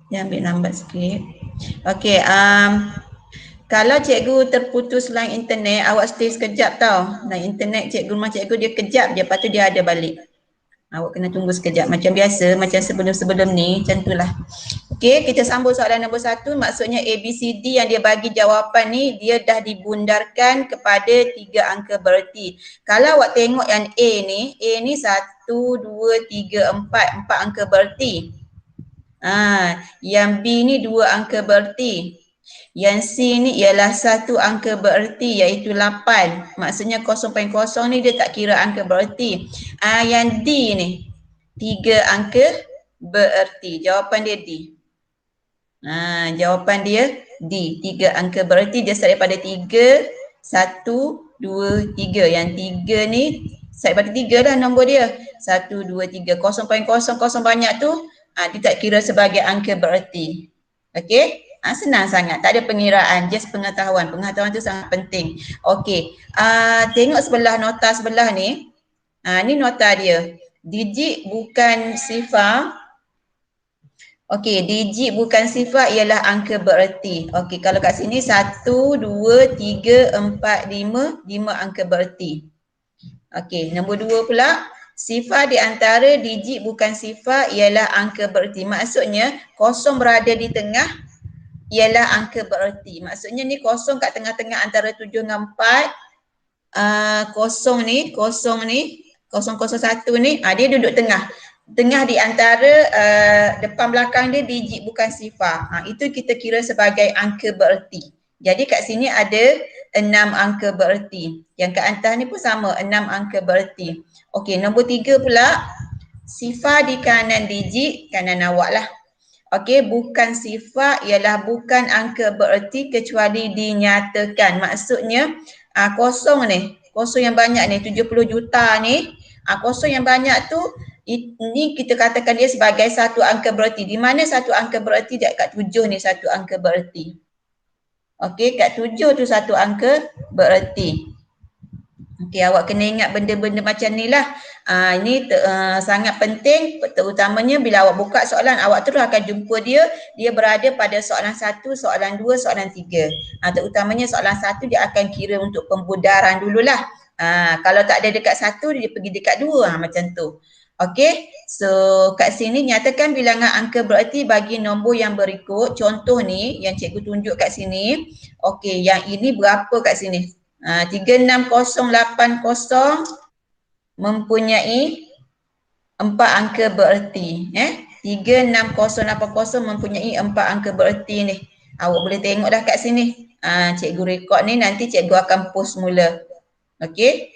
Dia ambil lambat sikit. Okey, kalau cikgu terputus line internet, awak stay sekejap tau. Line internet cikgu, rumah cikgu dia kejap je, lepas tu dia ada balik. Awak kena tunggu sekejap. Macam biasa, macam sebelum-sebelum ni, macam tu lah. Okey, kita sambung soalan nombor 1. Maksudnya ABCD yang dia bagi jawapan ni, dia dah dibundarkan kepada 3 angka bererti. Kalau awak tengok yang A ni 1, 2, 3, 4 angka bererti. Yang B ni 2 angka bererti. Yang C ni ialah 1 angka bererti iaitu 8. Maksudnya 0.0 ni dia tak kira angka bererti. Yang D ni 3 angka bererti. Jawapan dia D. Jawapan dia D. 3 angka bererti dia start daripada 3, 1, 2, 3. Yang 3 ni start daripada 3 lah nombor dia. 1, 2, 3. 0.00 banyak tu dia tak kira sebagai angka bererti. Okey? Senang sangat. Tak ada pengiraan. Just pengetahuan. Pengetahuan tu sangat penting. Okey. Tengok sebelah nota sebelah ni. Ni nota dia. Digit bukan sifar. Okey, digit bukan sifar ialah angka bererti. Okey, kalau kat sini 1, 2, 3, 4, 5. 5 angka bererti. Okey, nombor 2 pula. Sifar di antara digit bukan sifar ialah angka bererti. Maksudnya kosong berada di tengah ialah angka bererti. Maksudnya ni kosong kat tengah-tengah antara 7 dengan 4. Kosong ni, 001 ni, dia duduk tengah. Tengah di antara depan belakang dia digit bukan sifar. Itu kita kira sebagai angka bererti. Jadi kat sini ada 6 angka bererti. Yang kat atas ni pun sama, 6 angka bererti. Okey, nombor 3 pula. Sifar di kanan digit, kanan awak lah. Okey, bukan sifar ialah bukan angka bererti kecuali dinyatakan. Maksudnya kosong ni, kosong yang banyak ni, 70 juta ni, kosong yang banyak tu ini kita katakan dia sebagai satu angka bererti. Di mana satu angka bererti? Dekat 7 ni satu angka bererti. Okey, kat 7 tu satu angka bererti. Okey, awak kena ingat benda-benda macam ni lah. Ini sangat penting, terutamanya bila awak buka soalan, awak terus akan jumpa dia berada pada soalan 1, soalan 2, soalan 3. Terutamanya soalan 1 dia akan kira untuk pembudaran dululah. Kalau tak ada dekat 1, dia pergi dekat 2, macam tu. Okey, so kat sini nyatakan bilangan angka bererti bagi nombor yang berikut. Contoh ni yang cikgu tunjuk kat sini. Okey, yang ini berapa kat sini? 36080 mempunyai 4 angka bererti. 36080 mempunyai 4 angka bererti ni. Awak boleh tengok dah kat sini. Cikgu rekod ni nanti cikgu akan post mula. Okey.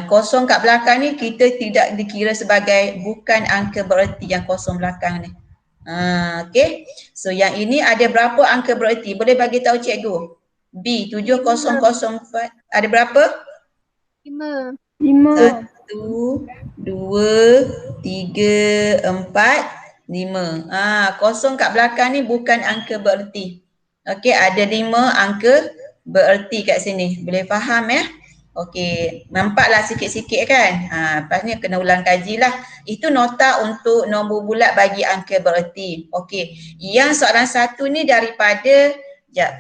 Kosong kat belakang ni kita tidak dikira sebagai bukan angka bererti yang kosong belakang ni. Okey. So yang ini ada berapa angka bererti? Boleh bagi tahu cikgu? B 7004 ada berapa? 5. 1, 2, 3, 4, 5. Kosong kat belakang ni bukan angka bererti. Okey, ada 5 angka bererti kat sini. Boleh faham ya? Okey, nampaklah sikit-sikit kan? Lepas ni kena ulang kaji lah. Itu nota untuk nombor bulat bagi angka bererti. Okey, yang soalan 1 ni daripada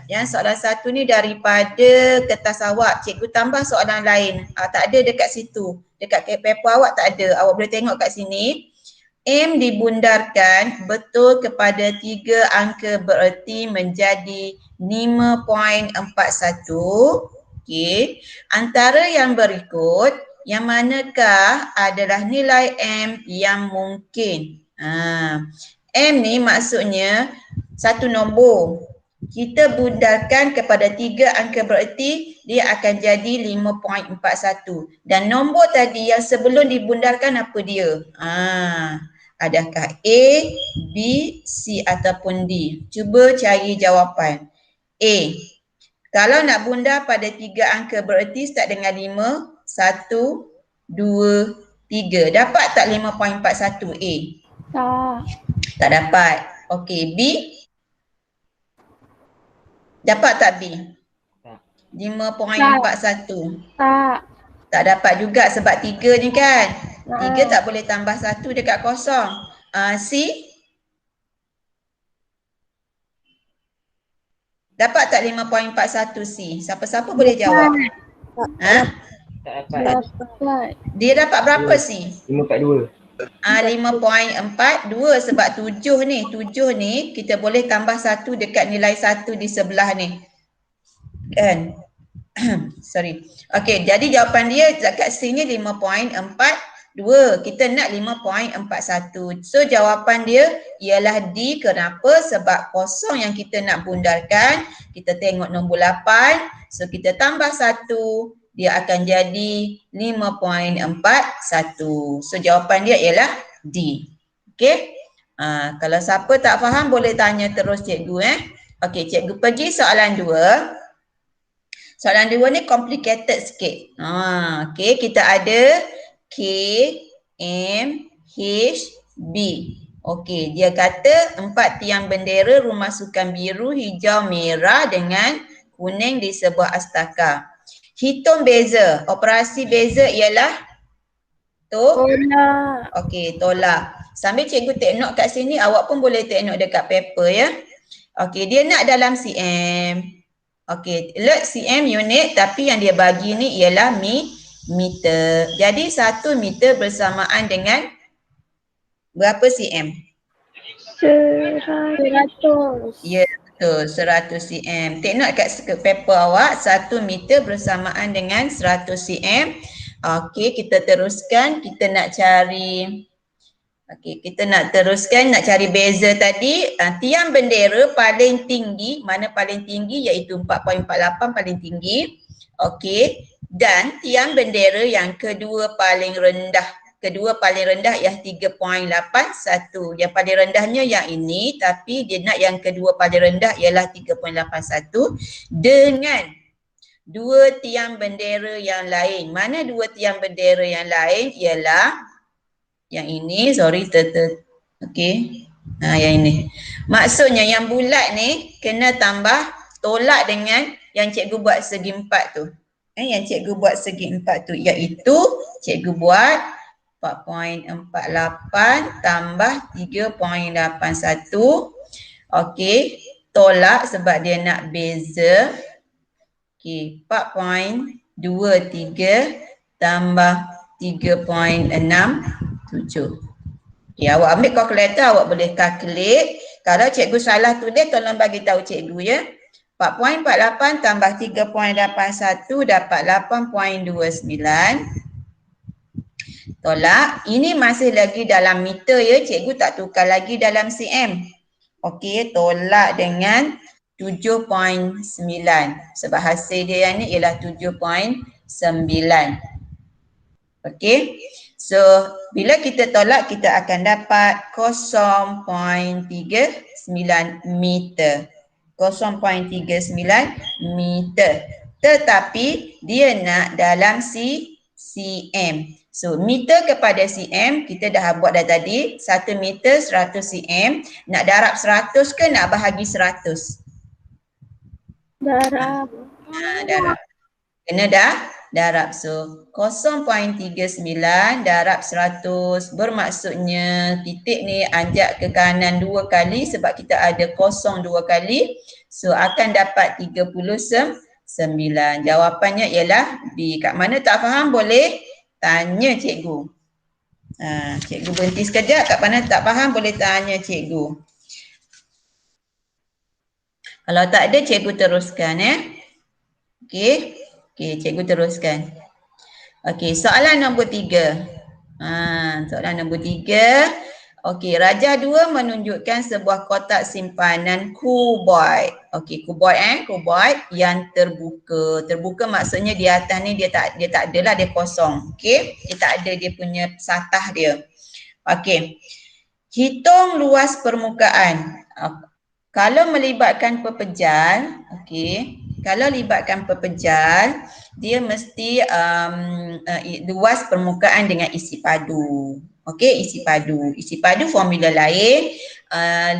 yang soalan 1 ni daripada kertas awak. Cikgu tambah soalan lain. Tak ada dekat situ. Dekat paper awak tak ada. Awak boleh tengok kat sini. M dibundarkan betul kepada 3 angka bererti menjadi 5.41. Okey. Antara yang berikut, yang manakah adalah nilai M yang mungkin? M ni maksudnya satu nombor. Kita bundarkan kepada 3 angka bererti, dia akan jadi 5.41. Dan nombor tadi yang sebelum dibundarkan apa dia? Adakah A, B, C ataupun D? Cuba cari jawapan. A. Kalau nak bundar pada 3 angka bererti start dengan 5, 1, 2, 3. Dapat tak 5.41 A? Tak. Tak dapat. Okey, B? Dapat tak B? Tak. 5.41. Tak. Tak dapat juga sebab 3 ni kan. 3 tak boleh tambah 1 dekat kosong. C? Dapat tak 5.41 C? Siapa-siapa boleh jawab? Ha? Tak dapat. Dapat. Dia dapat berapa C? 542. 5.42 sebab 7 ni kita boleh tambah 1 dekat nilai 1 di sebelah ni. Kan? Sorry. Okey, jadi jawapan dia dekat C ni 5.42. Kita nak 5.41. So jawapan dia ialah D. Kenapa? Sebab kosong yang kita nak bundarkan, kita tengok nombor 8. So kita tambah 1, dia akan jadi 5.41. So jawapan dia ialah D. Okey? Kalau siapa tak faham boleh tanya terus cikgu Okey, cikgu pergi soalan 2. Soalan 2 ni complicated sikit. Okey, kita ada K, M, H, B. Okey, dia kata 4 tiang bendera rumah sukan biru, hijau, merah dengan kuning di sebuah astaka. Hitung beza. Operasi beza ialah Tolak. okey, tolak. Sambil cikgu take note kat sini, awak pun boleh take note dekat paper ya. Okey, dia nak dalam cm. Okey, let cm unit tapi yang dia bagi ni ialah meter. Jadi 1 meter bersamaan dengan berapa cm? 100. Ya, betul. 100 cm. Take note kat paper awak, 1 meter bersamaan dengan 100 cm. Okey, kita teruskan. Kita nak cari nak cari beza tadi. Tiang bendera paling tinggi, mana paling tinggi iaitu 4.48 paling tinggi. Okey. Dan tiang bendera yang kedua paling rendah. Kedua paling rendah ialah 3.81. Yang paling rendahnya yang ini, tapi dia nak yang kedua paling rendah ialah 3.81 dengan dua tiang bendera yang lain. Mana dua tiang bendera yang lain? Ialah yang ini, sorry, okey. Yang ini. Maksudnya yang bulat ni kena tambah tolak dengan yang cikgu buat segi 4 tu. Yang cikgu buat segi 4 tu iaitu cikgu buat 4.48 tambah 3.81. Okey, tolak sebab dia nak beza. Okey, 4.23 tambah 3.67. Okay, awak ambil kalkulator, awak boleh calculate. Kalau cikgu salah tulis, tolong bagi tahu cikgu ya. 4.48 tambah 3.81 dapat 8.29. Tolak. Ini masih lagi dalam meter ya, cikgu tak tukar lagi dalam cm. Okey, tolak dengan 7.9. Sebab hasil dia yang ni ialah 7.9. Okey. So, bila kita tolak, kita akan dapat 0.39 meter. 0.39 meter. Tetapi, dia nak dalam cm. So, meter kepada cm, kita dah buat dah tadi. 1 meter 100 cm. Nak darab 100 ke nak bahagi 100? Darab. Darab. Kena darab. So 0.39 darab 100 bermaksudnya titik ni anjak ke kanan 2 kali sebab kita ada kosong 2 kali. So akan dapat 39. Jawapannya ialah B. Kat mana tak faham boleh tanya cikgu. Cikgu berhenti sekejap. Kat mana tak faham boleh tanya cikgu. Kalau tak ada cikgu teruskan Okey. Okey, cikgu teruskan. Okey, soalan nombor 3. Soalan nombor 3. Okey, Rajah 2 menunjukkan sebuah kotak simpanan kuboid. Okey, kuboid yang terbuka. Terbuka maksudnya di atas ni dia tak adalah, dia kosong. Okey, dia tak ada dia punya satah dia. Okey. Hitung luas permukaan. Kalau melibatkan pepejal, okey. Kalau libatkan pepejal, dia mesti luas permukaan dengan isi padu. Okey, isi padu. Isi padu formula lain,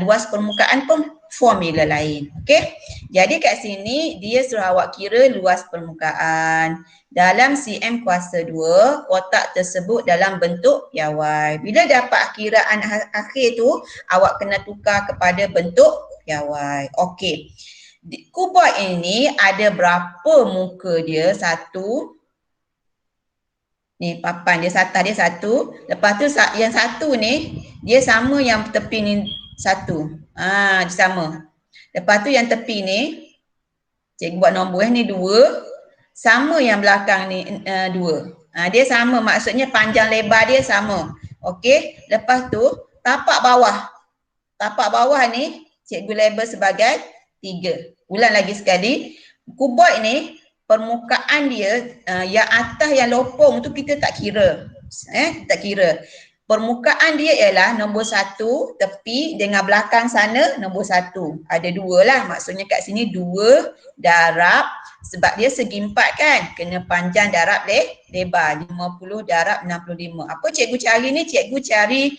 luas permukaan pun formula lain. Okey. Jadi kat sini dia suruh awak kira luas permukaan. Dalam cm kuasa 2, kotak tersebut dalam bentuk piawai. Bila dapat kiraan akhir tu, awak kena tukar kepada bentuk piawai. Okey. Kuboid ini ada berapa muka dia? Satu. Ni papan dia atas dia satu. Lepas tu yang satu ni dia sama yang tepi ni satu. Dia sama. Lepas tu yang tepi ni cikgu buat nombor ni dua. Sama yang belakang ni dua. Dia sama, maksudnya panjang lebar dia sama. Okey. Lepas tu tapak bawah. Tapak bawah ni cikgu label sebagai 3. Ulang lagi sekali. Kuboid ni permukaan dia yang atas yang lopong tu kita tak kira. Tak kira. Permukaan dia ialah nombor 1 tepi dengan belakang sana nombor 1. Ada 2 lah. Maksudnya kat sini 2 darab sebab dia segi 4 kan. Kena panjang darab lebar. 50 darab 65. Apa cikgu cari ni? Cikgu cari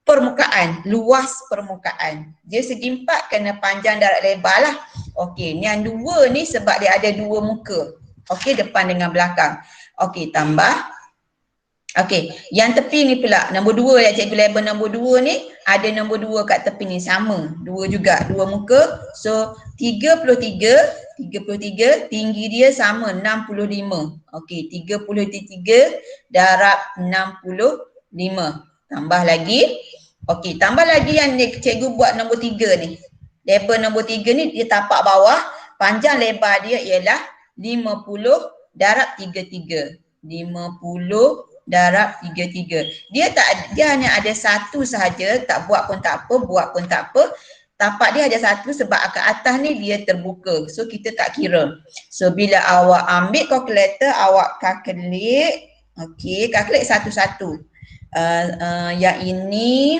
permukaan, luas permukaan. Dia segi 4 kena panjang darab lebar lah. Okey, yang 2 ni sebab dia ada 2 muka. Okey, depan dengan belakang. Okey, tambah. Okey, yang tepi ni pula, nombor 2 yang cikgu label nombor 2 ni, ada nombor 2 kat tepi ni, sama. 2 juga, 2 muka. So, 33, tinggi dia sama, 65. Okey, 33 darab 65. Tambah lagi. Okey, tambah lagi yang cikgu buat nombor 3 ni. Label nombor 3 ni dia tapak bawah. Panjang lebar dia ialah 50 darab 33. 50 darab 33. Dia hanya ada satu sahaja, tak buat pun tak apa, buat pun tak apa. Tapak dia ada satu sebab kat atas ni dia terbuka. So kita tak kira. So bila awak ambil kalkulator, awak kalkulate. Okey, kalkulate satu-satu. Yang ini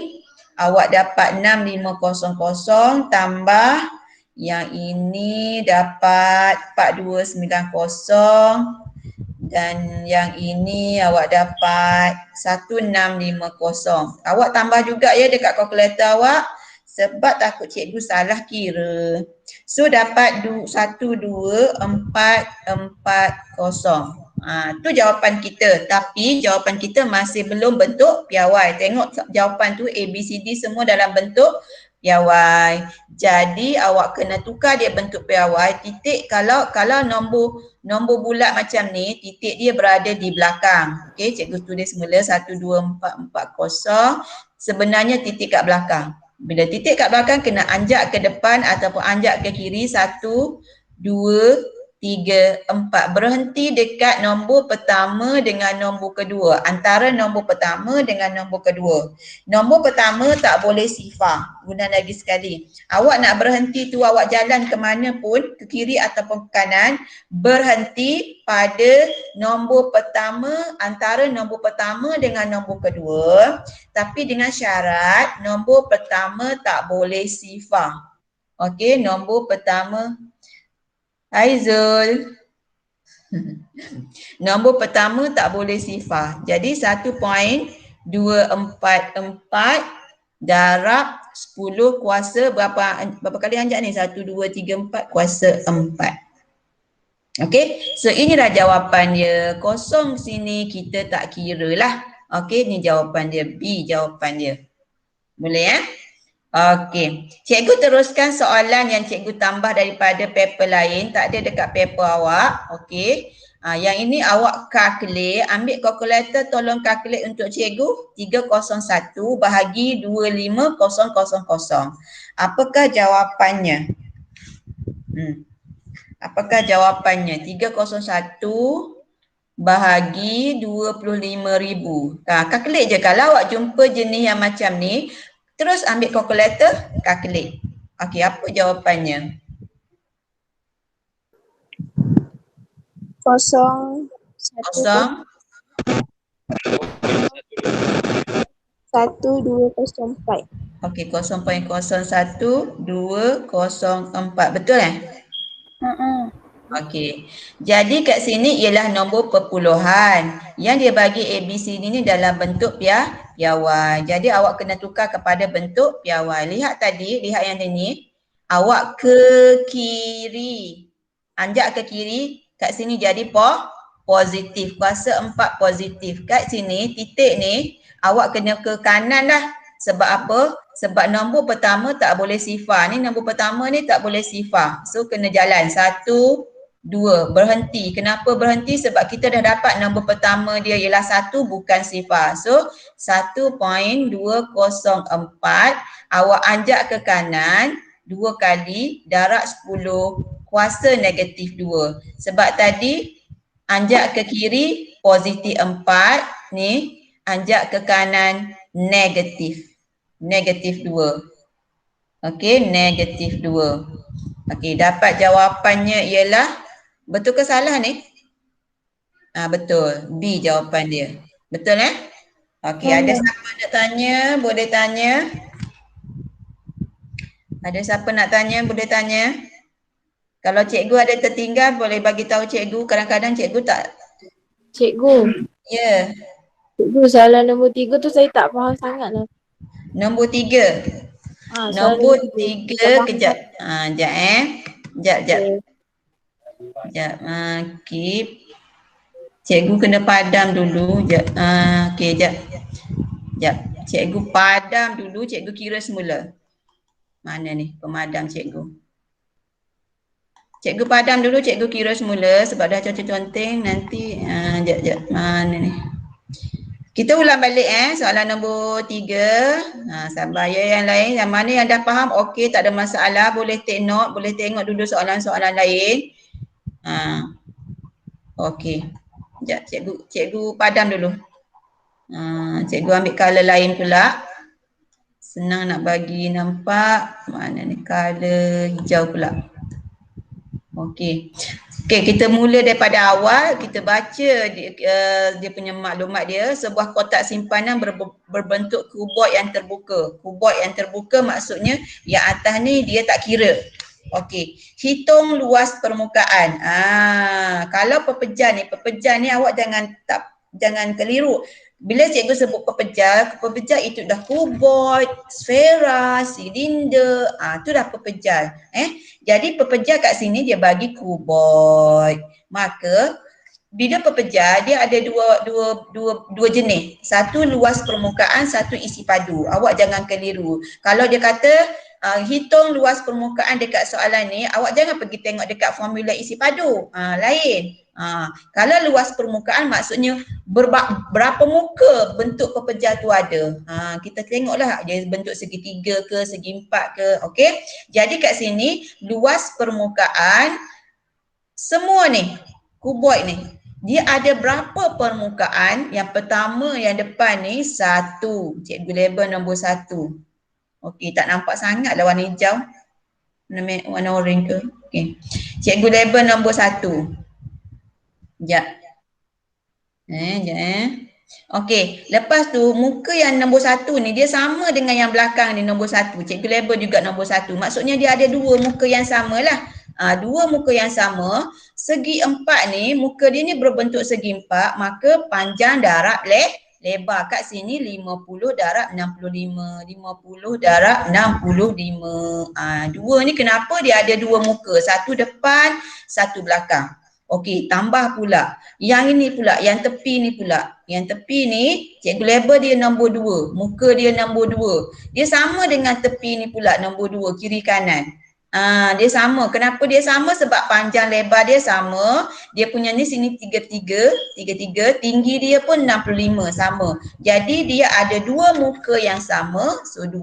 awak dapat 6500 tambah yang ini dapat 4290 dan yang ini awak dapat 1650. Awak tambah juga ya dekat kalkulator awak sebab takut cikgu salah kira. So dapat 12440. Tu jawapan kita, tapi jawapan kita masih belum bentuk piawai. Tengok jawapan tu ABCD semua dalam bentuk piawai. Jadi awak kena tukar dia bentuk piawai. Titik kalau nombor bulat macam ni, titik dia berada di belakang. Okey, cikgu tulis mula 12440. Sebenarnya titik kat belakang. Bila titik kat belakang kena anjak ke depan ataupun anjak ke kiri. 1, 2, 3, 4. Berhenti dekat nombor pertama dengan nombor kedua. Antara nombor pertama dengan nombor kedua. Nombor pertama tak boleh sifar. Guna lagi sekali. Awak nak berhenti tu awak jalan ke mana pun, ke kiri ataupun ke kanan, berhenti pada nombor pertama, antara nombor pertama dengan nombor kedua. Tapi dengan syarat nombor pertama tak boleh sifar. Okey, nombor pertama. Hai Zul. Nombor pertama tak boleh sifar. Jadi 1.244 darab 10 kuasa berapa kali anjak ni? 1, 2, 3, 4 kuasa 4. Okey, so inilah jawapan dia. Kosong sini kita tak kira lah. Okey, ni jawapan dia. B jawapan dia. Boleh ya? Okey, cikgu teruskan soalan yang cikgu tambah daripada paper lain, tak ada dekat paper awak. Okey, yang ini awak calculate, ambil kalkulator tolong calculate untuk cikgu. 301 bahagi 25000. Apakah jawapannya? Apakah jawapannya? 301 bahagi 25,000. Calculate je. Kalau awak jumpa jenis yang macam ni, terus ambil kalkulator, calculate. Okey, apa jawapannya? 0 1204. Okey, 0.01204. Betul kan? Okey. Jadi kat sini ialah nombor perpuluhan. Yang dia bagi ABCD ni dalam bentuk piawai. Jadi awak kena tukar kepada bentuk piawai. Lihat tadi, lihat yang ni. Awak ke kiri. Anjak ke kiri. Kat sini jadi positif. Kuasa 4 positif. Kat sini titik ni awak kena ke kanan dah. Sebab apa? Sebab nombor pertama tak boleh sifar. Ni nombor pertama ni tak boleh sifar. So kena jalan. 1, 2. Berhenti. Kenapa berhenti? Sebab kita dah dapat nombor pertama dia ialah 1 bukan sifar. So 1.204 awak anjak ke kanan 2 kali darab 10 kuasa negatif 2. Sebab tadi anjak ke kiri positif 4 ni, anjak ke kanan negatif 2. Okey, negatif 2. Okey, dapat jawapannya ialah, betul ke salah ni? Betul, B jawapan dia. Betul Okey, ada siapa nak tanya? Boleh tanya. Ada siapa nak tanya? Boleh tanya. Kalau cikgu ada tertinggal boleh bagi tahu cikgu. Kadang-kadang cikgu tak. Cikgu. Ya. Cikgu, soalan nombor 3 tu saya tak faham sangat lah. Nombor 3. Nombor 3 kejap. Sekejap. Keep. Cikgu kena padam dulu. Okey, sekejap. Cikgu padam dulu, cikgu kira semula. Mana ni pemadam cikgu? Cikgu padam dulu, cikgu kira semula sebab dah conteng-conteng nanti. Sekejap. Mana ni? Kita ulang balik soalan nombor 3. Sabar ya yang lain. Yang mana yang dah faham, okey, tak ada masalah. Boleh take note, boleh tengok dulu soalan-soalan lain. Okey. Sekejap, cikgu padam dulu. Cikgu ambil colour lain pula. Senang nak bagi nampak. Mana ni colour hijau pula. Okey. Okey, kita mula daripada awal. Kita baca dia punya maklumat dia. Sebuah kotak simpanan berbentuk kuboid yang terbuka. Kuboid yang terbuka maksudnya yang atas ni dia tak kira. Okey, hitung luas permukaan. Kalau pepejal ni awak jangan keliru. Bila cikgu sebut pepejal itu dah kuboid, sfera, silinder, tu dah pepejal. Jadi pepejal kat sini dia bagi kuboid. Maka bila pepejal dia ada dua jenis. Satu luas permukaan, satu isi padu. Awak jangan keliru. Kalau dia kata hitung luas permukaan dekat soalan ni, awak jangan pergi tengok dekat formula isi padu. Lain. Kalau luas permukaan maksudnya berapa muka bentuk pepejal tu ada. Kita tengoklah dia bentuk segitiga ke, segi empat ke. Okey. Jadi kat sini luas permukaan semua ni, kuboid ni, dia ada berapa permukaan? Yang pertama yang depan ni 1. Cikgu label nombor 1. Okey, tak nampak sangat lah warna hijau. Warna orange ke? Okey. Cikgu label nombor 1. Sekejap. Okey, lepas tu muka yang nombor 1 ni dia sama dengan yang belakang ni nombor 1. Cikgu label juga nombor 1. Maksudnya dia ada dua muka yang sama lah. Dua muka yang sama. Segi 4 ni, muka dia ni berbentuk segi 4, maka panjang darab lebar. Kat sini 50 darab 65. 50 darab 65. Dua ni kenapa dia ada dua muka? Satu depan, satu belakang. Okey, tambah pula. Yang ini pula, yang tepi ni pula. Yang tepi ni, cikgu label dia nombor 2. Muka dia nombor 2. Dia sama dengan tepi ni pula nombor 2, kiri kanan. Dia sama. Kenapa dia sama? Sebab panjang lebar dia sama. Dia punya ni sini 33, tinggi dia pun 65, sama. Jadi dia ada dua muka yang sama. So 2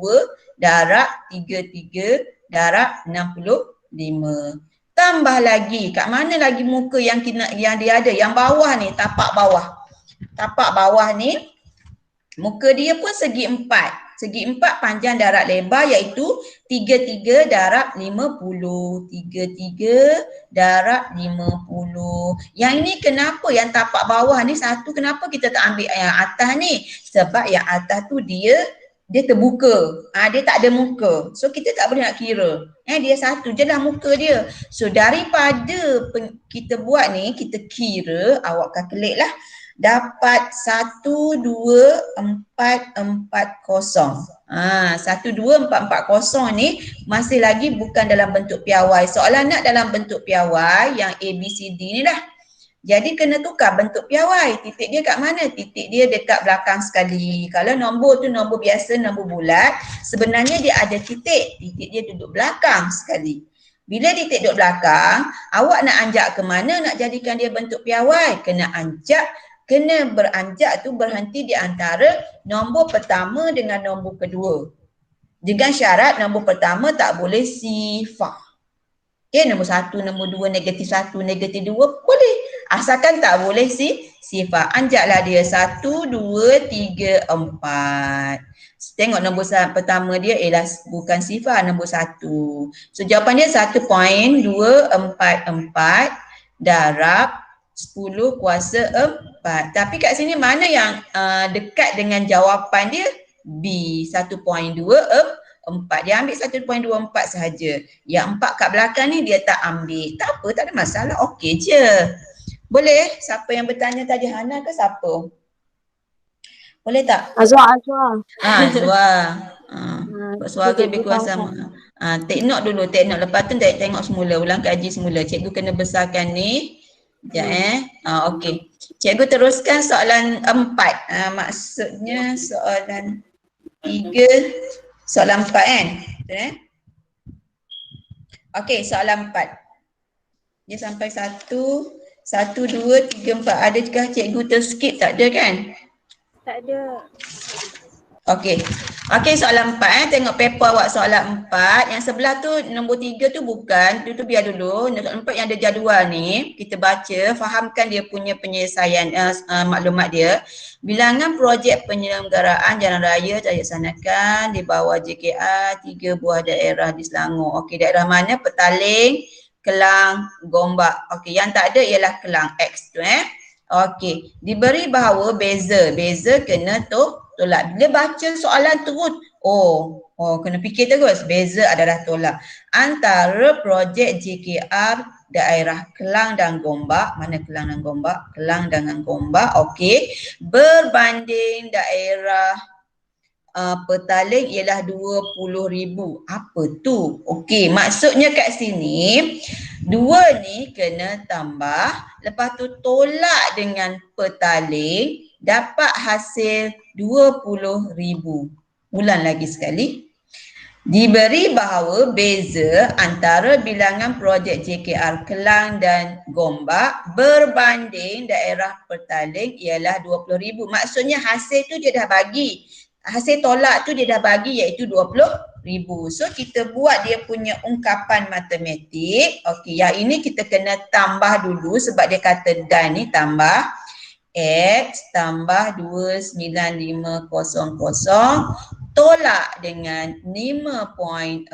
darab 33 darab 65. Tambah lagi, kat mana lagi muka yang dia ada? Yang bawah ni, tapak bawah. Tapak bawah ni, muka dia pun segi 4. Segi 4 panjang darab lebar iaitu 33 darab 50. 33 darab 50. Yang ini kenapa yang tapak bawah ni satu, kenapa kita tak ambil yang atas ni? Sebab yang atas tu dia terbuka. Dia tak ada muka. So kita tak boleh nak kira. Dia satu je lah muka dia. So daripada kita buat ni, kita kira, awak calculate lah. Dapat 12440. 12440 ni masih lagi bukan dalam bentuk piawai. Soalan nak dalam bentuk piawai yang A, B, C, D ni lah. Jadi kena tukar bentuk piawai. Titik dia kat mana? Titik dia dekat belakang sekali. Kalau nombor tu nombor biasa, nombor bulat, sebenarnya dia ada titik. Titik dia duduk belakang sekali. Bila titik duduk belakang, awak nak anjak ke mana nak jadikan dia bentuk piawai? Kena beranjak tu berhenti di antara nombor pertama dengan nombor kedua. Dengan syarat nombor pertama tak boleh sifar. Okay, nombor 1, nombor 2, -1, -2 boleh. Asalkan tak boleh sifar. Anjaklah dia 1, 2, 3, 4. Tengok nombor pertama dia ialah bukan sifar, nombor 1. So jawapan dia 1.244 darab 10 kuasa 4. Tapi kat sini mana yang dekat dengan jawapan dia? B, 1.24. Dia ambil 1.24 sahaja. Yang 4 kat belakang ni dia tak ambil. Tak apa, tak ada masalah. Okey je. Boleh? Siapa yang bertanya tadi? Hana ke siapa? Boleh tak? Azwa. Azwa. Suara lebih kurang tahu sama. Take note dulu, take note. Lepas tu tengok semula, ulang kaji semula. Cikgu kena besarkan ni. Sekejap okey. Cikgu teruskan soalan 4. Maksudnya soalan 3, soalan 4 kan? Betul Okey, soalan 4. Dia sampai 1, 2, 3, 4. Adakah cikgu terskip? Tak ada kan? Tak ada. Okey. Okey, soalan 4 tengok paper awak soalan 4. Yang sebelah tu nombor 3 tu bukan. Itu biar dulu. Soalan 4 yang ada jadual ni, kita baca, fahamkan dia punya penyelesaian maklumat dia. Bilangan projek penyelenggaraan jalan raya terlaksanakan di bawah JKR 3 buah daerah di Selangor. Okey, daerah mana? Petaling, Kelang, Gombak. Okey, yang tak ada ialah Kelang X tu Okey, diberi bahawa beza kena tolak. Bila baca soalan terus, kena fikir terus. Beza adalah tolak. Antara projek JKR daerah Kelang dan Gombak, mana Kelang dan Gombak? Kelang dengan Gombak, okey. Berbanding daerah Petaling ialah 20,000. Apa tu? Okey, maksudnya kat sini 2 ni kena tambah, lepas tu tolak dengan Petaling, dapat hasil 20,000. Ulang lagi sekali. Diberi bahawa beza antara bilangan projek JKR Kelang dan Gombak berbanding daerah Petaling ialah 20,000. Maksudnya hasil tu dia dah bagi. Hasil tolak tu dia dah bagi iaitu 20,000. So kita buat dia punya ungkapan matematik. Okey, yang ini kita kena tambah dulu sebab dia kata dan ni tambah. X tambah 29500 tolak dengan 5.4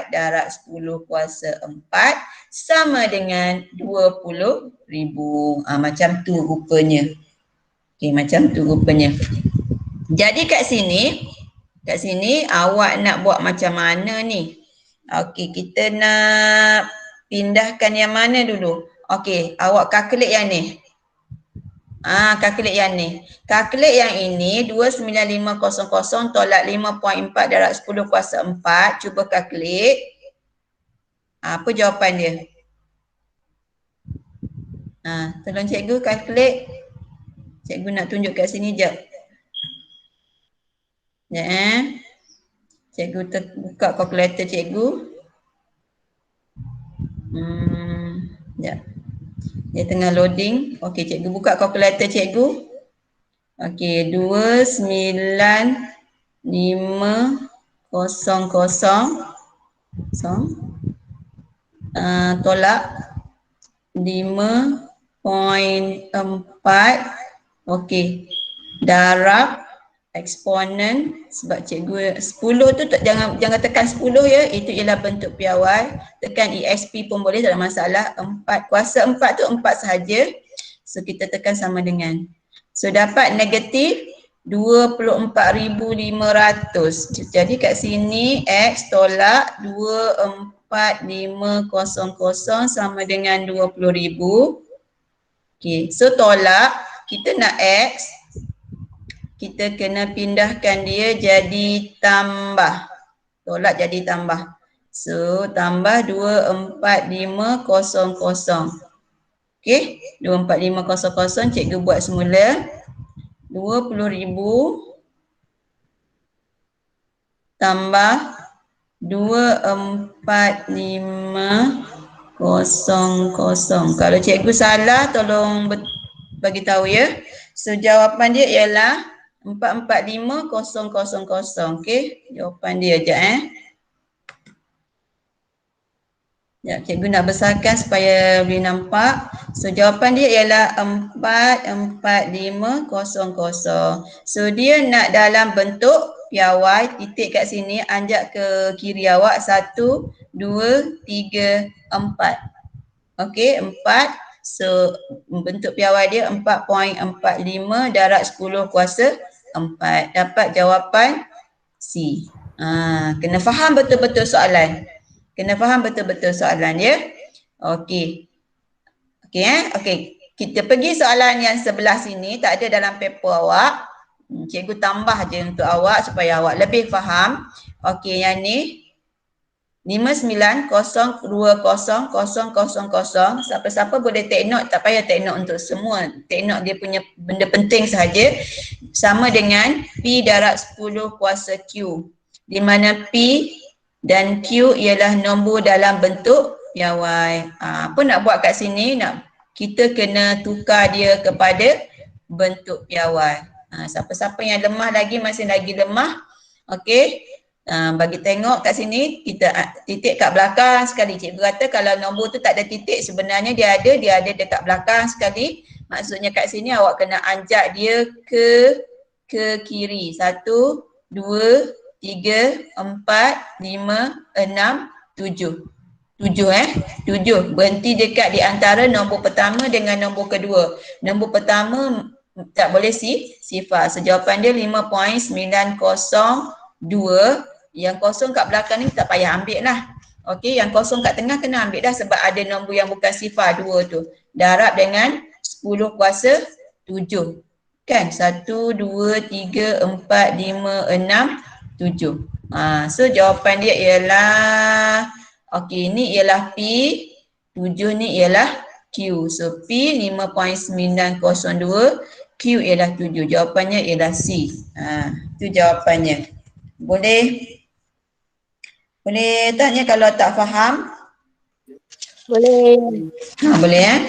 darab 10 kuasa 4 sama dengan 20,000. Macam tu rupanya. Okey, macam tu rupanya. Jadi kat sini awak nak buat macam mana ni? Okey, kita nak pindahkan yang mana dulu? Okey, awak calculate yang ni. Calculate yang ni. Calculate yang ini 29500 tolak 5.4 darab 10 kuasa 4. Cuba calculate. Apa jawapan dia? Tolong cikgu calculate. Cikgu nak tunjuk kat sini jap. Cikgu buka kalkulator cikgu. Sekejap. Dia tengah loading. Okey, cikgu buka kalkulator cikgu. Okey, 29500 tolak 5.4. Okey. Darab eksponen, sebab cikgu 10 tu jangan tekan 10 ya, itu ialah bentuk piawai. Tekan EXP pun boleh, tak ada masalah. 4 kuasa 4 tu 4 sahaja. So kita tekan sama dengan. So dapat negatif 24,500. Jadi kat sini X tolak 24500 sama dengan 20,000. Okey, so tolak, kita nak X, kita kena pindahkan dia jadi tambah. Tolak jadi tambah. So tambah 24500. Okey, 24500 cikgu buat semula. 20,000 tambah 24500. Kalau cikgu salah tolong bagi tahu ya. So jawapan dia ialah 445,000. Okey, jawapan dia je Ya, cikgu nak besarkan supaya boleh nampak. So jawapan dia ialah 44500. So dia nak dalam bentuk piawai, titik kat sini, anjak ke kiri awak 1, 2, 3, 4. Okey, 4. So bentuk piawai dia 4.45 darab 10 kuasa 4. Dapat jawapan C. Kena faham betul-betul soalan. Kena faham betul-betul soalan ya. Okey. Okey. Kita pergi soalan yang sebelah sini, tak ada dalam paper awak. Cikgu tambah je untuk awak supaya awak lebih faham. Okey, yang ni 59,020,000. Siapa-siapa boleh take note, tak payah take note untuk semua. Take note dia punya benda penting sahaja. Sama dengan P darab 10 kuasa Q. Di mana P dan Q ialah nombor dalam bentuk piawai. Apa nak buat kat sini? Kita kena tukar dia kepada bentuk piawai. Siapa-siapa yang lemah lagi, masih lagi lemah. Okey. Bagi tengok kat sini, kita titik kat belakang sekali. Cikgu kata kalau nombor tu tak ada titik, sebenarnya dia ada dekat belakang sekali. Maksudnya kat sini awak kena anjak dia ke kiri. 1, 2, 3, 4, 5, 6, 7. 7. Berhenti dekat di antara nombor pertama dengan nombor kedua. Nombor pertama tak boleh sifar. So jawapan dia 5.902. Yang kosong kat belakang ni tak payah ambil lah. Okey, yang kosong kat tengah kena ambil dah sebab ada nombor yang bukan sifar 2 tu. Darab dengan 10 kuasa 7. Kan? 1, 2, 3, 4, 5, 6, 7. So jawapan dia ialah, okey, ni ialah P, 7 ni ialah Q. So P 5.902, Q ialah 7. Jawapannya ialah C. Itu jawapannya. Boleh tanya kalau tak faham? Boleh. Boleh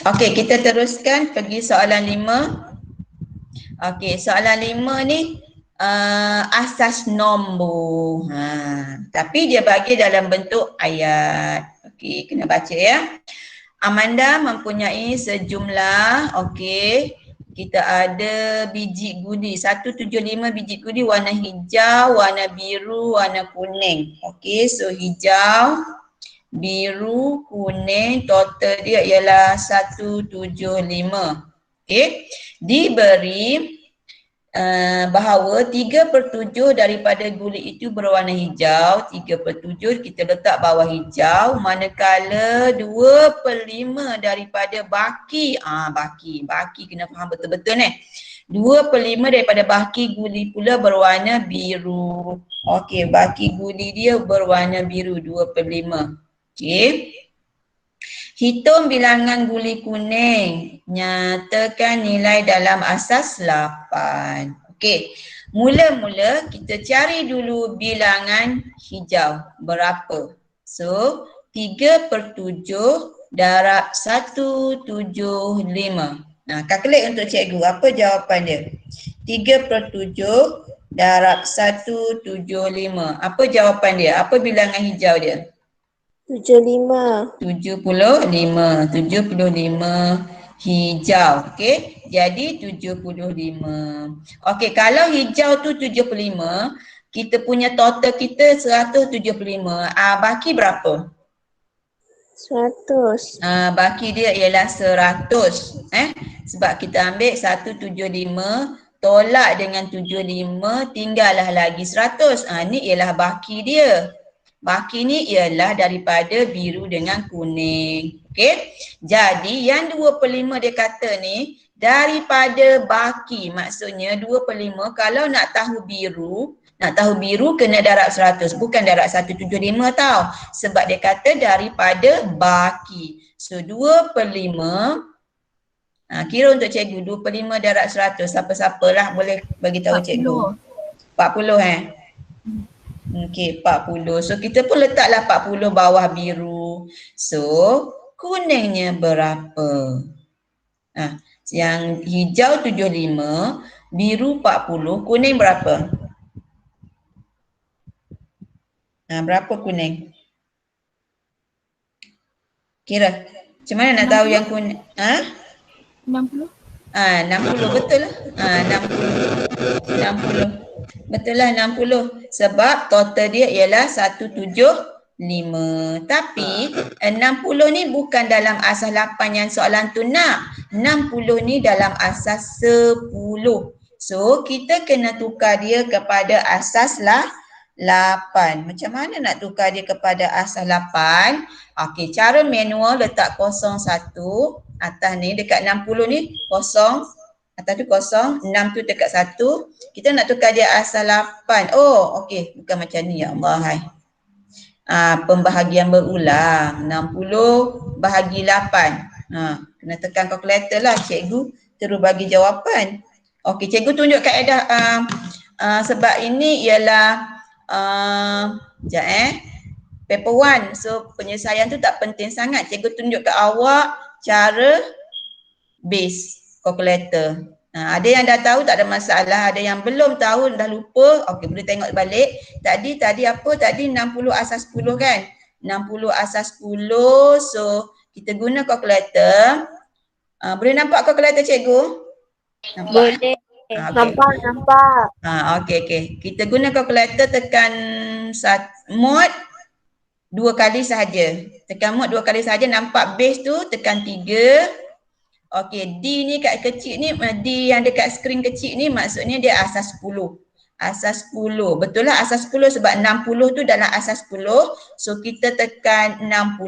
Okey, kita teruskan pergi soalan 5. Okey, soalan 5 ni asas nombor. Tapi dia bagi dalam bentuk ayat. Okey, kena baca ya. Amanda mempunyai sejumlah, okey, kita ada biji guli, 175 biji guli warna hijau, warna biru, warna kuning. Okey, so hijau, biru, kuning, total dia ialah 175. Okey, diberi bahawa 3/7 daripada guli itu berwarna hijau, 3/7 kita letak bawah hijau, manakala 2/5 daripada baki, baki kena faham betul-betul ni. 2/5 daripada baki guli pula berwarna biru. Okey, baki guli dia berwarna biru 2/5. Okey. Hitung bilangan guli kuning. Nyatakan nilai dalam asas 8. Okey. Mula-mula kita cari dulu bilangan hijau. Berapa? So, 3/7 darab 175. Kalkulate untuk cikgu. Apa jawapan dia? 3/7 darab 175. Apa jawapan dia? Apa bilangan hijau dia? 75. 75 hijau. Okey. Jadi 75. Okey, kalau hijau tu 75, kita punya total kita 175. Baki berapa? 100. Baki dia ialah 100. Sebab kita ambil 175 tolak dengan 75, tinggallah lagi 100. Ni ialah baki dia. Baki ni ialah daripada biru dengan kuning. Okey. Jadi yang 2/5 dia kata ni daripada baki. Maksudnya 2/5 kalau nak tahu biru, Nak tahu biru kena darab 100, bukan darab 175 tau. Sebab dia kata daripada baki. So 2/5, kira untuk cikgu 2/5 darab 100, siapa-siapalah boleh bagi tahu cikgu. 40 Okey, 40. So kita pun letaklah 40 bawah biru. So kuningnya berapa? Yang hijau 75, biru 40, kuning berapa? Berapa kuning? Kira. Macam mana nak tahu yang kuning? 60. 60 betul lah. 60. Betul lah 60. Sebab total dia ialah 175. Tapi 60 ni bukan dalam asas 8 yang soalan tu nak. 60 ni dalam asas 10. So kita kena tukar dia kepada asas lah 8. Macam mana nak tukar dia kepada asas 8? Okey, cara manual letak 01 atas ni dekat 60 ni kosong. Atas tu kosong, 6 tu dekat 1. Kita nak tukar dia asal 8. Oh, okey. Bukan macam ni, ya Allah. Hai. Pembahagian berulang. 60 bahagi 8. Kena tekan kalkulator lah. Cikgu terus bagi jawapan. Okey, cikgu tunjuk kaedah. Sebab ini ialah paper 1. So, penyelesaian tu tak penting sangat. Cikgu tunjuk ke awak cara base kalkulator. Ada yang dah tahu tak ada masalah, ada yang belum tahu dah lupa, okey boleh tengok balik. Tadi apa? Tadi 60 asas 10 kan? 60 asas 10. So kita guna kalkulator. Boleh nampak kalkulator cikgu? Nampak? Boleh. Nampak. Okey. Kita guna kalkulator, tekan mod 2 kali sahaja. Tekan mod 2 kali sahaja, nampak base tu, tekan 3. Okey, D ni kat kecil ni, D yang dekat skrin kecil ni maksudnya dia asas 10. Asas 10. Betul lah asas 10 sebab 60 tu dalam asas 10. So kita tekan 60.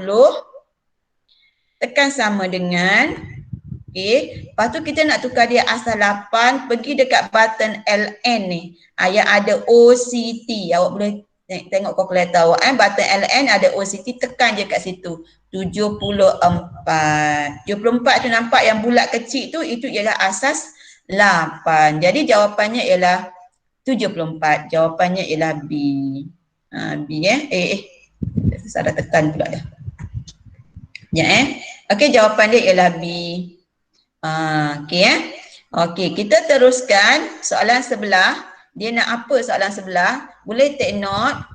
Tekan sama dengan. Okey. Lepas tu kita nak tukar dia asas 8. Pergi dekat button LN ni. Yang ada OCT. Awak boleh tengok kalkulator awak. Button LN ada OCT. Tekan je kat situ. 74. 74 tu nampak yang bulat kecil tu, itu ialah asas 8. Jadi jawapannya ialah 74. Jawapannya ialah B. B salah tekan pula dah. Okey, jawapan dia ialah B. Okey, kita teruskan soalan sebelah. Dia nak apa soalan sebelah? Boleh take note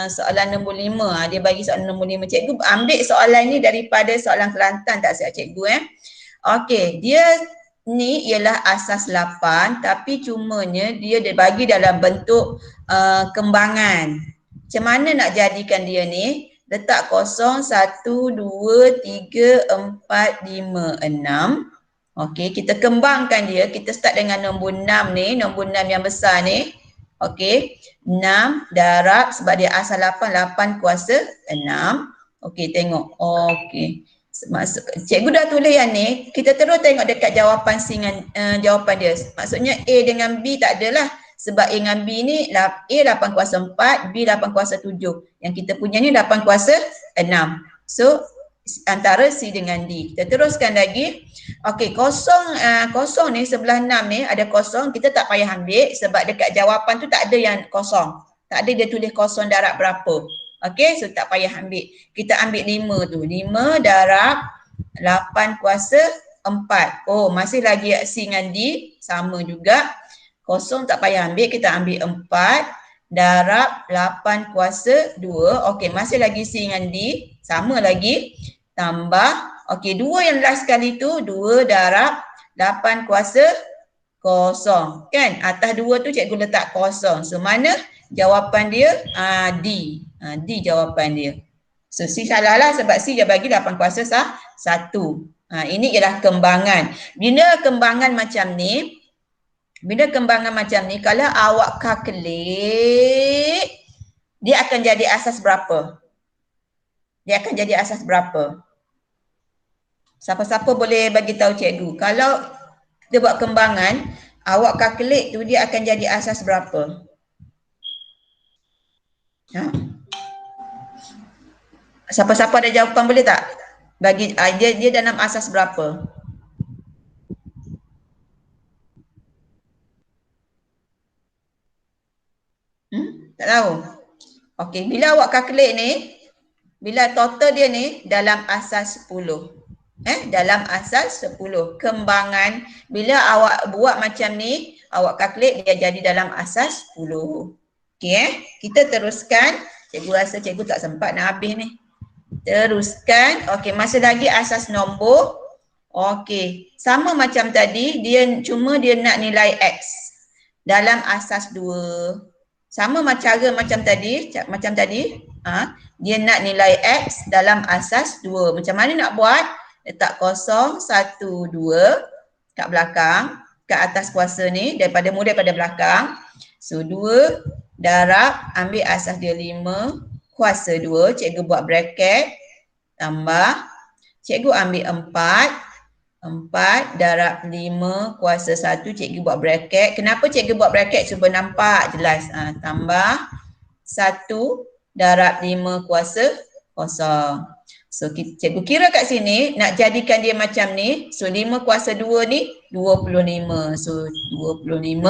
soalan nombor 5. Dia bagi soalan nombor 5. Cikgu ambil soalan ni daripada soalan Kelantan, tak silap cikgu Okey, dia ni ialah asas 8 tapi cumanya dia bagi dalam bentuk kembangan. Macam mana nak jadikan dia ni? Letak 0, 1, 2, 3, 4, 5, 6. Okey, kita kembangkan dia. Kita start dengan nombor 6 ni, nombor 6 yang besar ni. Okey, 6 darab sebab dia asal 8, 8 kuasa 6. Okey, tengok. Okey. Cikgu dah tulis yang ni, kita terus tengok dekat jawapan jawapan dia. Maksudnya A dengan B tak adalah. Sebab A dengan B ni A 8 kuasa 4, B 8 kuasa 7. Yang kita punya ni 8 kuasa 6. So antara C dengan D. Kita teruskan lagi. Okey, kosong ni sebelah 6 ni ada kosong, kita tak payah ambil sebab dekat jawapan tu tak ada yang kosong. Tak ada dia tulis kosong darab berapa. Okey, so tak payah ambil. Kita ambil 5 tu. 5 darab 8 kuasa 4. Oh, masih lagi C dengan D sama juga. Kosong tak payah ambil, kita ambil 4 darab 8 kuasa 2. Okey, masih lagi C dengan D sama lagi. Tambah, okey, 2 yang last kali tu 2 darab 8 kuasa 0. Kan? Atas 2 tu cikgu letak kosong. So mana jawapan dia? D. D jawapan dia. So C salah lah sebab C dia bagi 8 kuasa 1. Ini ialah kembangan. Bila kembangan macam ni, kalau awak calculate, dia akan jadi asas berapa? Siapa-siapa boleh bagi tahu cikgu. Kalau kita buat kembangan, awak calculate tu dia akan jadi asas berapa? Ha. Siapa-siapa ada jawapan boleh tak? Bagi dia dalam asas berapa? Tak tahu. Okey, bila awak calculate ni, bila total dia ni dalam asas 10. Dalam asas 10. Kembangan bila awak buat macam ni, awak calculate dia jadi dalam asas 10. Okey, kita teruskan. Cikgu rasa cikgu tak sempat nak habis ni. Teruskan. Okey, masih lagi asas nombor. Okey, sama macam tadi, dia nak nilai X dalam asas 2. Sama cara macam tadi, dia nak nilai X dalam asas 2. Macam mana nak buat? Letak 0, 1, 2 kat belakang, kat atas kuasa ni, mula daripada belakang. So 2 darab, ambil asas dia 5, kuasa 2, cikgu buat bracket, tambah, cikgu ambil 4 darab 5 kuasa 1, cikgu buat bracket. Kenapa cikgu buat bracket? Supaya nampak jelas. Tambah 1 darab 5 kuasa 0. So cikgu kira kat sini nak jadikan dia macam ni. So 5 kuasa 2 ni 25. So 25.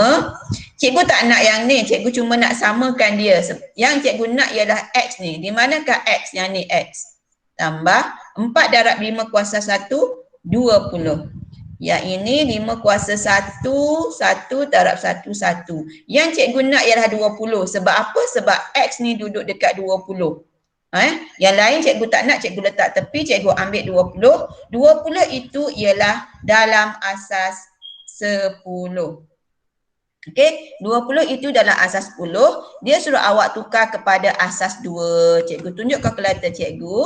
Cikgu tak nak yang ni. Cikgu cuma nak samakan dia. Yang cikgu nak ialah X ni. Di manakah X? Yang ni X. Tambah 4 darab 5 kuasa 1, 20. Yang ini 5 kuasa 1, 1 darab 1, 1. Yang cikgu nak ialah 20. Sebab apa? Sebab X ni duduk dekat 20. Yang lain cikgu tak nak, cikgu letak tepi, cikgu ambil 20. 20 itu ialah dalam asas 10. Okey, 20 itu dalam asas 10. Dia suruh awak tukar kepada asas 2. Cikgu tunjuk kalkulator cikgu.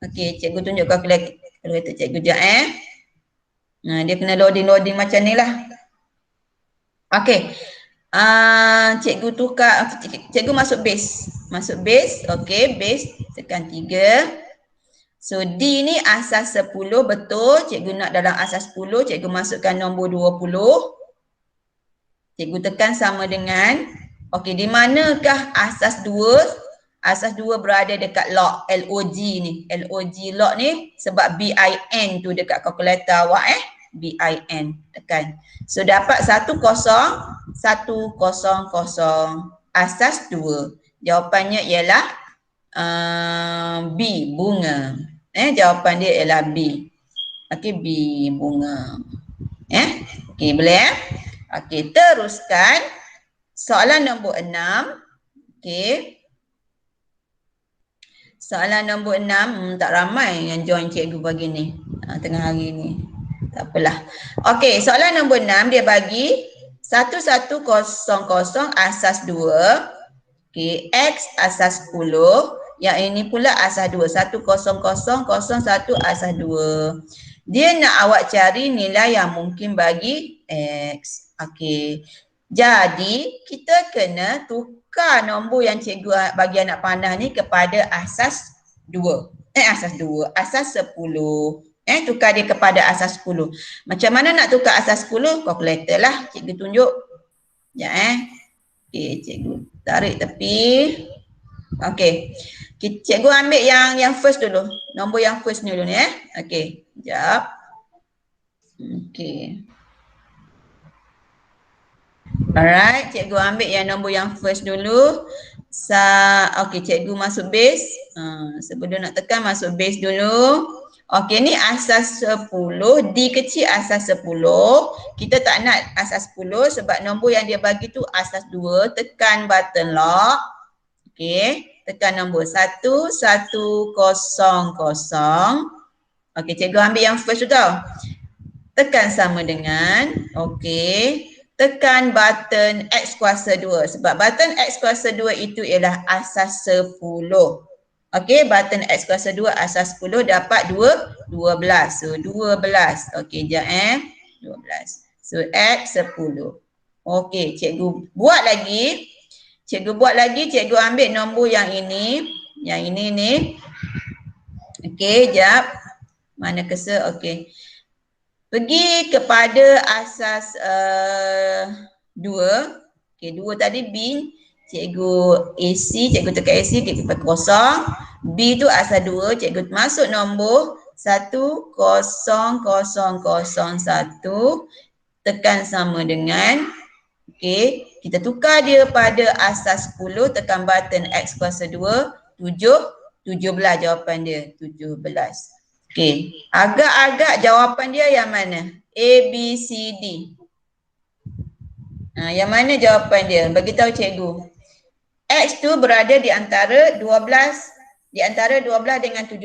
Okey, cikgu tunjuk kalkulator cikgu je dia kena loading macam ni lah. Okey. Cikgu tukar, cikgu masuk base. Okey, base tekan 3. So D ni asas 10 betul. Cikgu nak dalam asas 10, cikgu masukkan nombor 20. Cikgu tekan sama dengan. Okey, di manakah asas 2? Asas 2 berada dekat log, LOG ni. LOG log ni sebab BIN tu dekat kalkulator awak BIN. Tekan. So dapat 10, 100. Asas 2. Jawapannya ialah B, bunga. Jawapan dia ialah B. Okey, B, bunga. Okey, boleh Okey, teruskan. Soalan nombor 6. Okey. Soalan nombor 6, tak ramai yang join cikgu pagi ni. Tengah hari ni. Tak apalah. Okey, soalan nombor 6 dia bagi 1100 asas 2. Okey, X asas 10. Yang ini pula asas 2. 10001 asas 2. Dia nak awak cari nilai yang mungkin bagi X. Okey. Jadi, kita kena tukar nombor yang cikgu bagi anak panah ni kepada asas 2. Asas 2. Asas 10. Tukar dia kepada asas 10. Macam mana nak tukar asas 10? Kalkulator lah. Cikgu tunjuk. Okey, cikgu tarik tepi. Okey. Cikgu ambil yang first dulu. Nombor yang first dulu ni Okey, sekejap. Okey. Alright, cikgu ambil yang nombor yang first dulu. Okey, cikgu masuk base. Sebelum nak tekan masuk base dulu. Okey, ni asas 10. D kecil asas 10. Kita tak nak asas 10 sebab nombor yang dia bagi tu asas 2. Tekan button lock. Okey, tekan nombor 1100. Okey, cikgu ambil yang first tu tau. Tekan sama dengan. Okey. Tekan button X kuasa 2. Sebab button X kuasa 2 itu ialah asas 10. Okey, button X kuasa 2 asas 10 dapat 12. So 12. Okey, sekejap 12. So X 10. Okey, cikgu buat lagi. Cikgu ambil nombor yang ini. Yang ini ni. Okey, sekejap. Mana cursor? Okey. Pergi kepada asas 2. Okey, 2 tadi bin. cikgu AC, cikgu tekan AC, cikgu tekan kosong. B tu asal 2, cikgu masuk nombor 10001 tekan sama dengan, okey, kita tukar dia pada asas 10, tekan button X kuasa 2, 17 jawapan dia, 17. Okey, agak-agak jawapan dia yang mana? A, B, C, D. Yang mana jawapan dia? Bagi tahu cikgu. X tu berada di antara 12 dengan 17.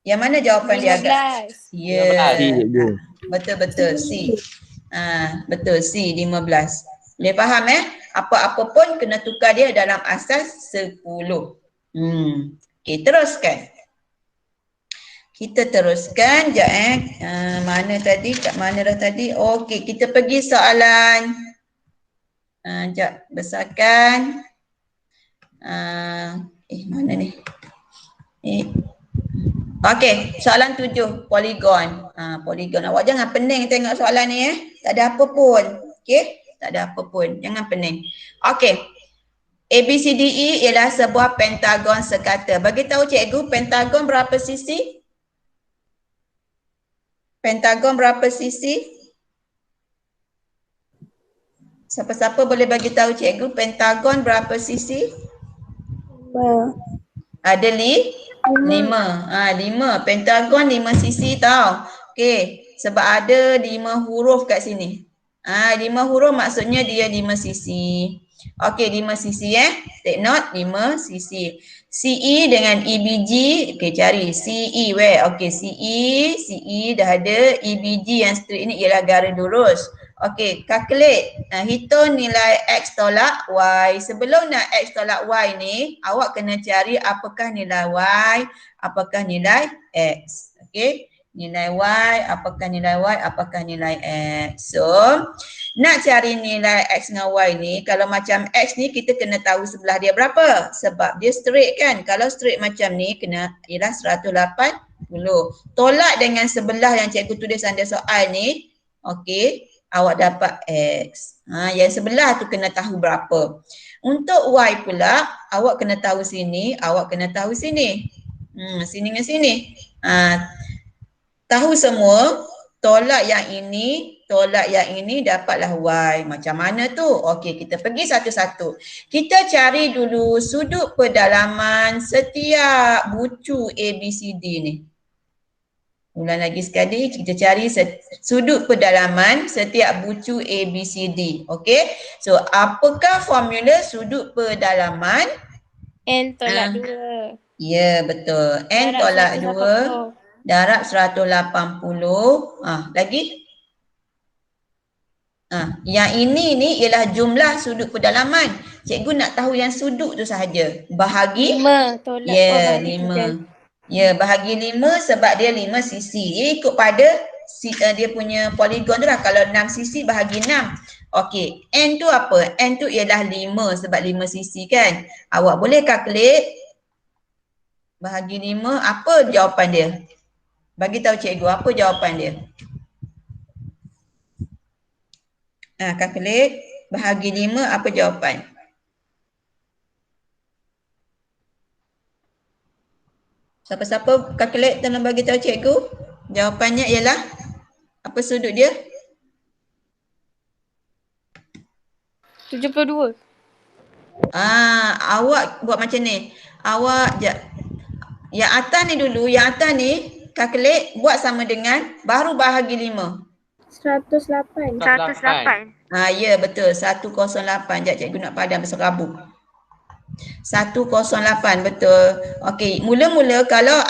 Yang mana jawapan dia agak? 15. Ya. cikgu. Betul-betul C. Betul C 15. Boleh faham Apa-apa pun kena tukar dia dalam asas 10. Okey, teruskan. Kita teruskan jap mana tadi? Kat mana dah tadi? Okey, kita pergi soalan jap besarkan. Mana ni? Okey, soalan 7, poligon. Poligon. Awak jangan pening tengok soalan ni Tak ada apa pun. Okey? Tak ada apa pun. Jangan pening. Okey. ABCDE ialah sebuah pentagon sekata. Bagi tahu cikgu, pentagon berapa sisi? Pentagon berapa sisi? Siapa-siapa boleh bagi tahu cikgu, pentagon berapa sisi? 5. Ada 5. Pentagon 5 sisi tau. Okey, sebab ada 5 huruf kat sini. 5 huruf maksudnya dia 5 sisi. Okey, 5 sisi Take note 5 sisi. CE dengan EBG, okey cari CE where? Okey, CE dah ada. EBG yang straight ni ialah garis lurus. Okey, calculate. Hitung nilai X tolak Y. Sebelum nak X tolak Y ni, awak kena cari apakah nilai Y, apakah nilai X. Okey, nilai Y, apakah nilai Y, apakah nilai X. So, nak cari nilai X dengan Y ni, kalau macam X ni kita kena tahu sebelah dia berapa. Sebab dia straight kan. Kalau straight macam ni, kena ialah 180. Tolak dengan sebelah yang cikgu tulis anda soal ni, okey, awak dapat X. Yang sebelah tu kena tahu berapa. Untuk Y pula, awak kena tahu sini, awak kena tahu sini. Sini dengan sini. Tahu semua, tolak yang ini dapatlah Y. Macam mana tu? Okey, kita pergi satu-satu. Kita cari dulu sudut pedalaman setiap bucu ABCD ni. Ulang lagi sekali, kita cari sudut pedalaman setiap bucu ABCD. Okey. So, apakah formula sudut pedalaman? N tolak 2. Ya, betul. N tolak 2. Darab 180. Lagi? Yang ini ni ialah jumlah sudut pedalaman. Cikgu nak tahu yang sudut tu sahaja. Bahagi 5 tolak. Ya, 5. Ya, bahagi 5 sebab dia 5 sisi. Dia ikut pada dia punya poligon tu lah. Kalau 6 sisi bahagi 6. Okey, N tu apa? N tu ialah 5 sebab 5 sisi kan. Awak boleh calculate bahagi 5, apa jawapan dia? Bagi tahu cikgu apa jawapan dia. Calculate bahagi 5, apa jawapan? Siapa-siapa calculate tolong bagi tahu cikgu. Jawapannya ialah apa sudut dia? 72. Awak buat macam ni. Awak yang atas ni dulu, yang atas ni calculate buat sama dengan baru bahagi 5. 108. Ya betul, 108. Sekejap cikgu nak padam pasal rabuk. 108 betul. Okey, mula-mula kalau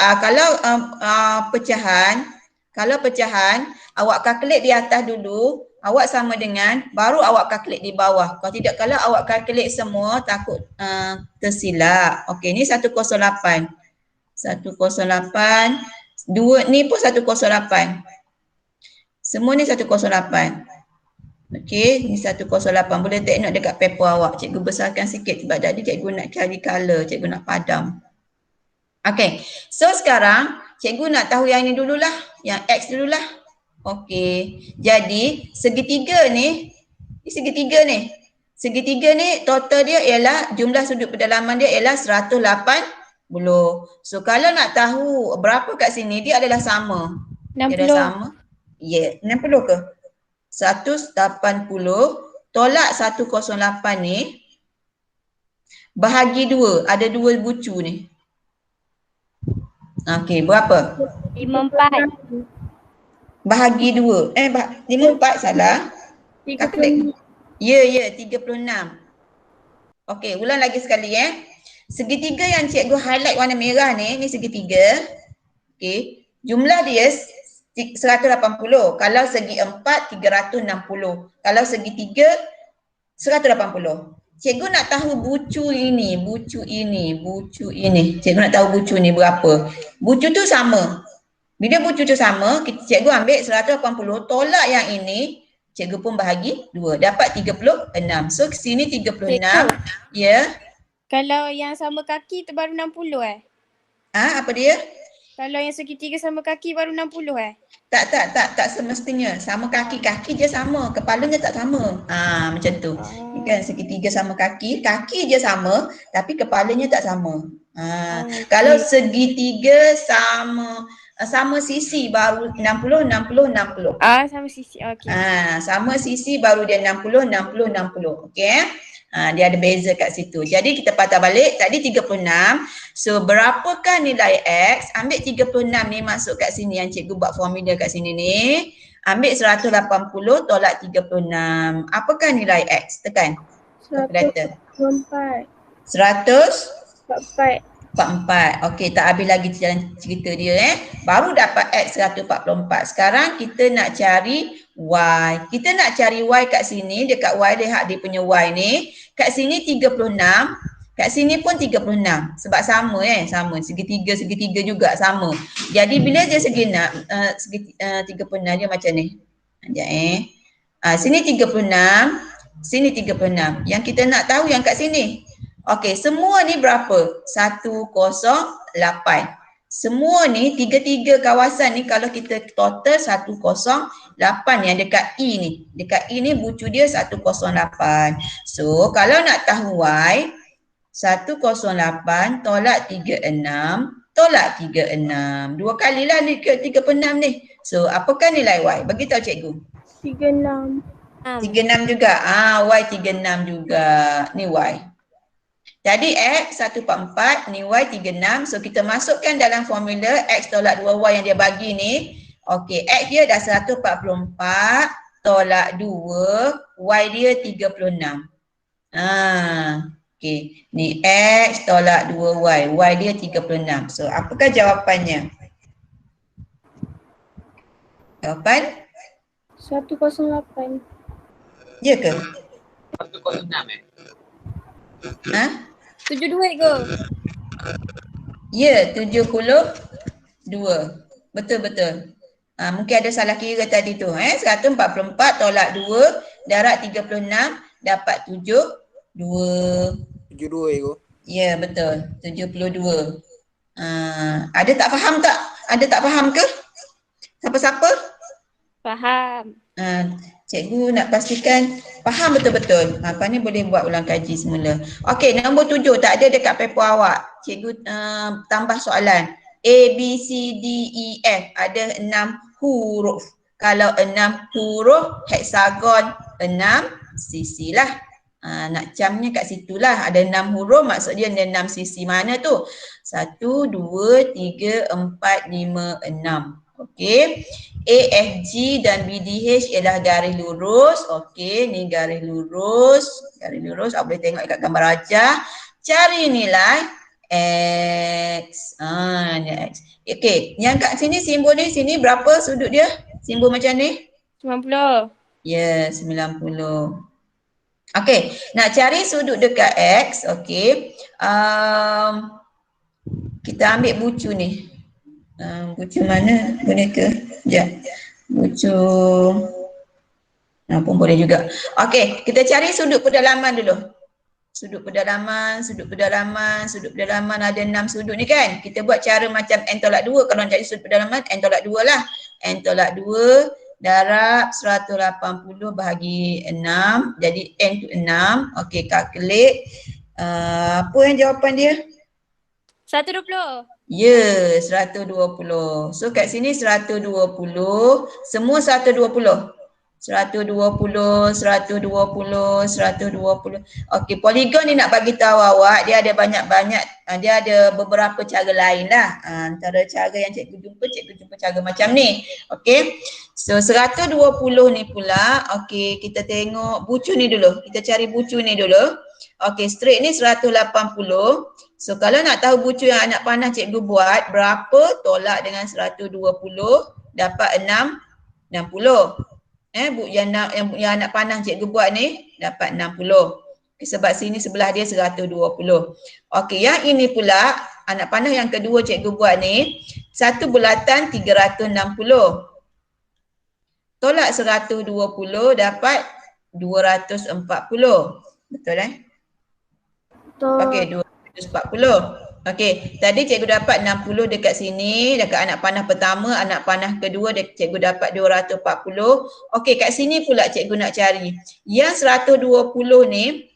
pecahan, awak calculate di atas dulu, awak sama dengan baru awak calculate di bawah. Kalau tidak, kalau awak calculate semua takut tersilap. Okey, ni 108. 108. 2 ni pun 108. Semua ni 108. Okey, ni 108. Boleh take note dekat paper awak. Cikgu besarkan sikit sebab tadi cikgu nak cari color, cikgu nak padam. Okey, so sekarang cikgu nak tahu yang ni dululah, yang X dululah. Okey, jadi segitiga ni, segitiga ni. Segitiga ni total dia ialah jumlah sudut pedalaman dia ialah 180. So kalau nak tahu berapa kat sini dia adalah sama. Dia adalah 60. sama. Ya, 60 ke? 180 tolak 108 ni bahagi 2. Ada 2 bucu ni. Okey, berapa? 54. Bahagi 2. 54 salah. Kalkulate. Ya, 36. Okey, ulang lagi sekali Segitiga yang cikgu highlight warna merah ni segitiga. Okey, jumlah dia 180. Kalau segi 4, 360. Kalau segi 3, 180. Cikgu nak tahu bucu ini. Cikgu nak tahu bucu ni berapa. Bucu tu sama. Bila bucu tu sama, cikgu ambil 180 tolak yang ini, cikgu pun bahagi 2. Dapat 36. So sini 36. Ya. Kalau yang sama kaki tu baru 60 Apa dia? Kalau yang segitiga sama kaki baru 60 Tak semestinya. Sama kaki je sama, kepalanya tak sama. Macam tu. Ni kan segitiga sama kaki je sama tapi kepalanya tak sama. Kalau segitiga sama sisi baru 60. sama sisi. Okey. Sama sisi baru dia 60. Okey. Dia ada beza kat situ. Jadi kita patah balik tadi 36. So berapakah nilai X? Ambil 36 ni masuk kat sini yang cikgu buat formula kat sini ni. Ambil 180 tolak 36. Apakah nilai X? Tekan. 144. 144. Okey, tak habis lagi jalan cerita dia Baru dapat X 144. Sekarang kita nak cari Y. Kita nak cari Y kat sini. Dekat Y lihat dia punya Y ni. Kat sini 36. Kat sini pun 36. Sebab sama sama. Segitiga juga sama. Jadi bila dia segi 36 dia macam ni. Sekejap sini 36. Sini 36. Yang kita nak tahu yang kat sini. Okey, semua ni berapa? 108. Semua ni tiga kawasan ni kalau kita total 108 yang dekat E ni. Dekat E ni bucu dia 108. So kalau nak tahu Y, 108 tolak 36 tolak 36. 2 kalilah 36 ni. So apakah nilai Y? Bagi tahu cikgu. 36. 36 juga. Y 36 juga. Ni Y. Jadi X 144, ni Y 36. So kita masukkan dalam formula X tolak 2Y yang dia bagi ni. Okey, X dia dah 144 tolak 2, Y dia 36. Okey, ni X tolak 2Y, Y dia 36. So apakah jawapannya? Jawapan? 108. Ya ke? 106 72 ke? Ya, 72. Betul. Mungkin ada salah kira tadi tu. 144 tolak 2 darab 36 dapat 72. 72 ego. Ya, betul. 72. Ada tak faham tak? Ada tak faham ke? Siapa-siapa? Faham. Cikgu nak pastikan faham betul-betul. Apa ni boleh buat ulang kaji semula. Okey, nombor 7 tak ada dekat paper awak. Cikgu tambah soalan. A, B, C, D, E, F. Ada 6 huruf. Kalau 6 huruf, heksagon 6 sisi lah. Nak camnya kat situlah. Ada 6 huruf maksud dia ada 6 sisi. Mana tu? 1, 2, 3, 4, 5, 6. Okey. A, F, G dan B, D, H ialah garis lurus. Okey, ni garis lurus. Garis lurus, awak boleh tengok dekat gambar rajah. Cari nilai X. Ni X. Okey, yang kat sini simbol ni, sini berapa sudut dia? Simbol macam ni? 90. Ya, 90. Okey, nak cari sudut dekat X. Okey. Kita ambil bucu ni. Bucu mana boleh ke? Sekejap. Bucu pun boleh juga. Okey, kita cari sudut pedalaman dulu. Sudut pedalaman ada 6 sudut ni kan. Kita buat cara macam N tolak 2. Kalau nak cari sudut pedalaman N tolak 2 lah. N tolak 2 darab 180 bahagi 6. Jadi N tu 6. Okey, calculate. Apa yang jawapan dia? 120. Ya, 120. So kat sini 120. Semua 120. 120, 120, 120. Okey, poligon ni nak bagi tahu awak, dia ada banyak-banyak, dia ada beberapa cara lain lah. Antara cara yang cikgu jumpa cara macam ni. Okey. So 120 ni pula, okey, kita tengok bucu ni dulu. Kita cari bucu ni dulu. Okey, straight ni 180. So kalau nak tahu bucu yang anak panah cikgu buat, berapa tolak dengan 120 dapat 60. Yang anak panah cikgu buat ni dapat 60. Sebab sini sebelah dia 120. Okey, yang ini pula anak panah yang kedua cikgu buat ni, satu bulatan 360. Tolak 120 dapat 240. Betul Betul. Okey, 240. Okey, tadi cikgu dapat 60 dekat sini, dekat anak panah pertama, anak panah kedua cikgu dapat 240. Okey, kat sini pula cikgu nak cari. Yang 120 ni,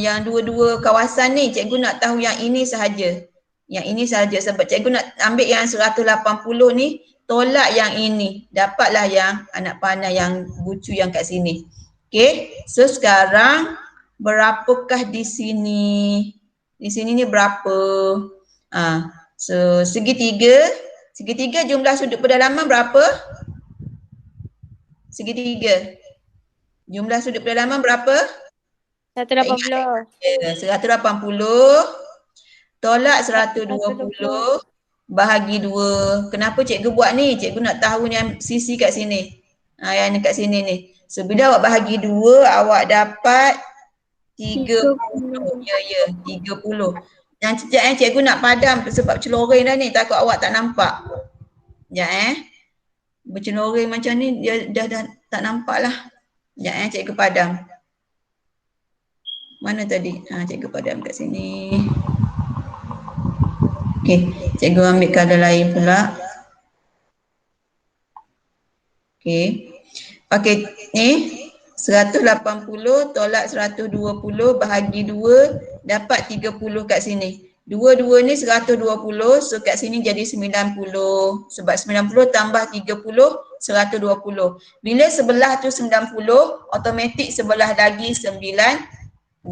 yang dua-dua kawasan ni, cikgu nak tahu yang ini sahaja. Yang ini sahaja sebab cikgu nak ambil yang 180 ni, tolak yang ini. Dapatlah yang anak panah yang bucu yang kat sini. Okey, so sekarang berapakah di sini? Di sini ni berapa? So segitiga jumlah sudut pedalaman berapa? Segitiga. Jumlah sudut pedalaman berapa? 180. 180 tolak 120 bahagi 2. Kenapa cikgu buat ni? Cikgu nak tahu yang sisi kat sini. Yang dekat sini ni. So bila awak bahagi 2, awak dapat 30. Ya, 30. Yang sekejap cikgu nak padam sebab celoreng dah ni, takut awak tak nampak. Sekejap berceloreng macam ni dia dah tak nampak lah. Sekejap cikgu padam. Mana tadi? Cikgu padam kat sini. Okey, cikgu ambil color lain pula. Okey. Okey, ni 180 tolak 120 bahagi 2 dapat 30 kat sini. Dua-dua ni 120, so kat sini jadi 90. Sebab 90 tambah 30, 120. Bila sebelah tu 90, automatik sebelah lagi 90.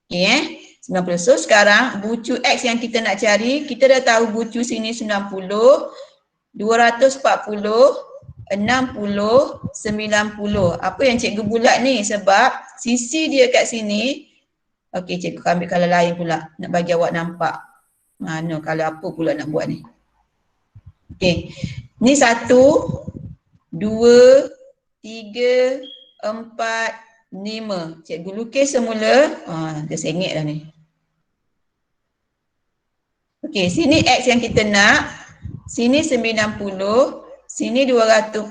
Okey 90. So sekarang bucu X yang kita nak cari, kita dah tahu bucu sini 90, 240, 60, 90. Apa yang cikgu bulat ni? Sebab sisi dia kat sini. Okey, cikgu ambil color lain pula. Nak bagi awak nampak. Mana color apa pula nak buat ni. Okey. Ni 1, 2, 3, 4, 5. Cikgu lukis semula. Dia sengit dah ni. Okey, sini X yang kita nak. Sini 90. Sini 240,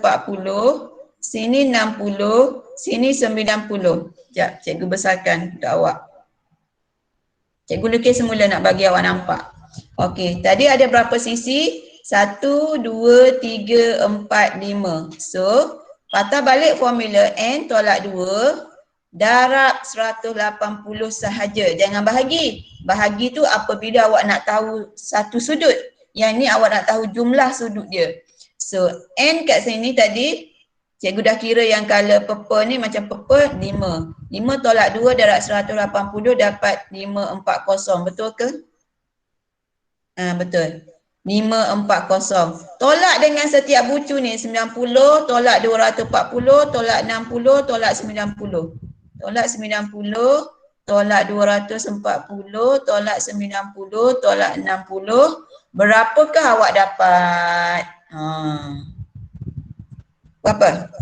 sini 60, sini 90. Sekejap, cikgu besarkan untuk awak. Cikgu lukis semula nak bagi awak nampak. Okey, tadi ada berapa sisi? 1, 2, 3, 4, 5. So, patah balik formula N tolak 2, darab 180 sahaja. Jangan bahagi. Bahagi tu apabila awak nak tahu satu sudut. Yang ni awak nak tahu jumlah sudut dia. So, N kat sini tadi, cikgu dah kira yang color purple ni macam purple 5. 5 tolak 2 darab 180 dapat 540. Betul ke? Betul. 540. Tolak dengan setiap bucu ni 90, tolak 240, tolak 60, tolak 90. Tolak 90, tolak 240, tolak 90, tolak 60. Berapakah awak dapat? Berapa?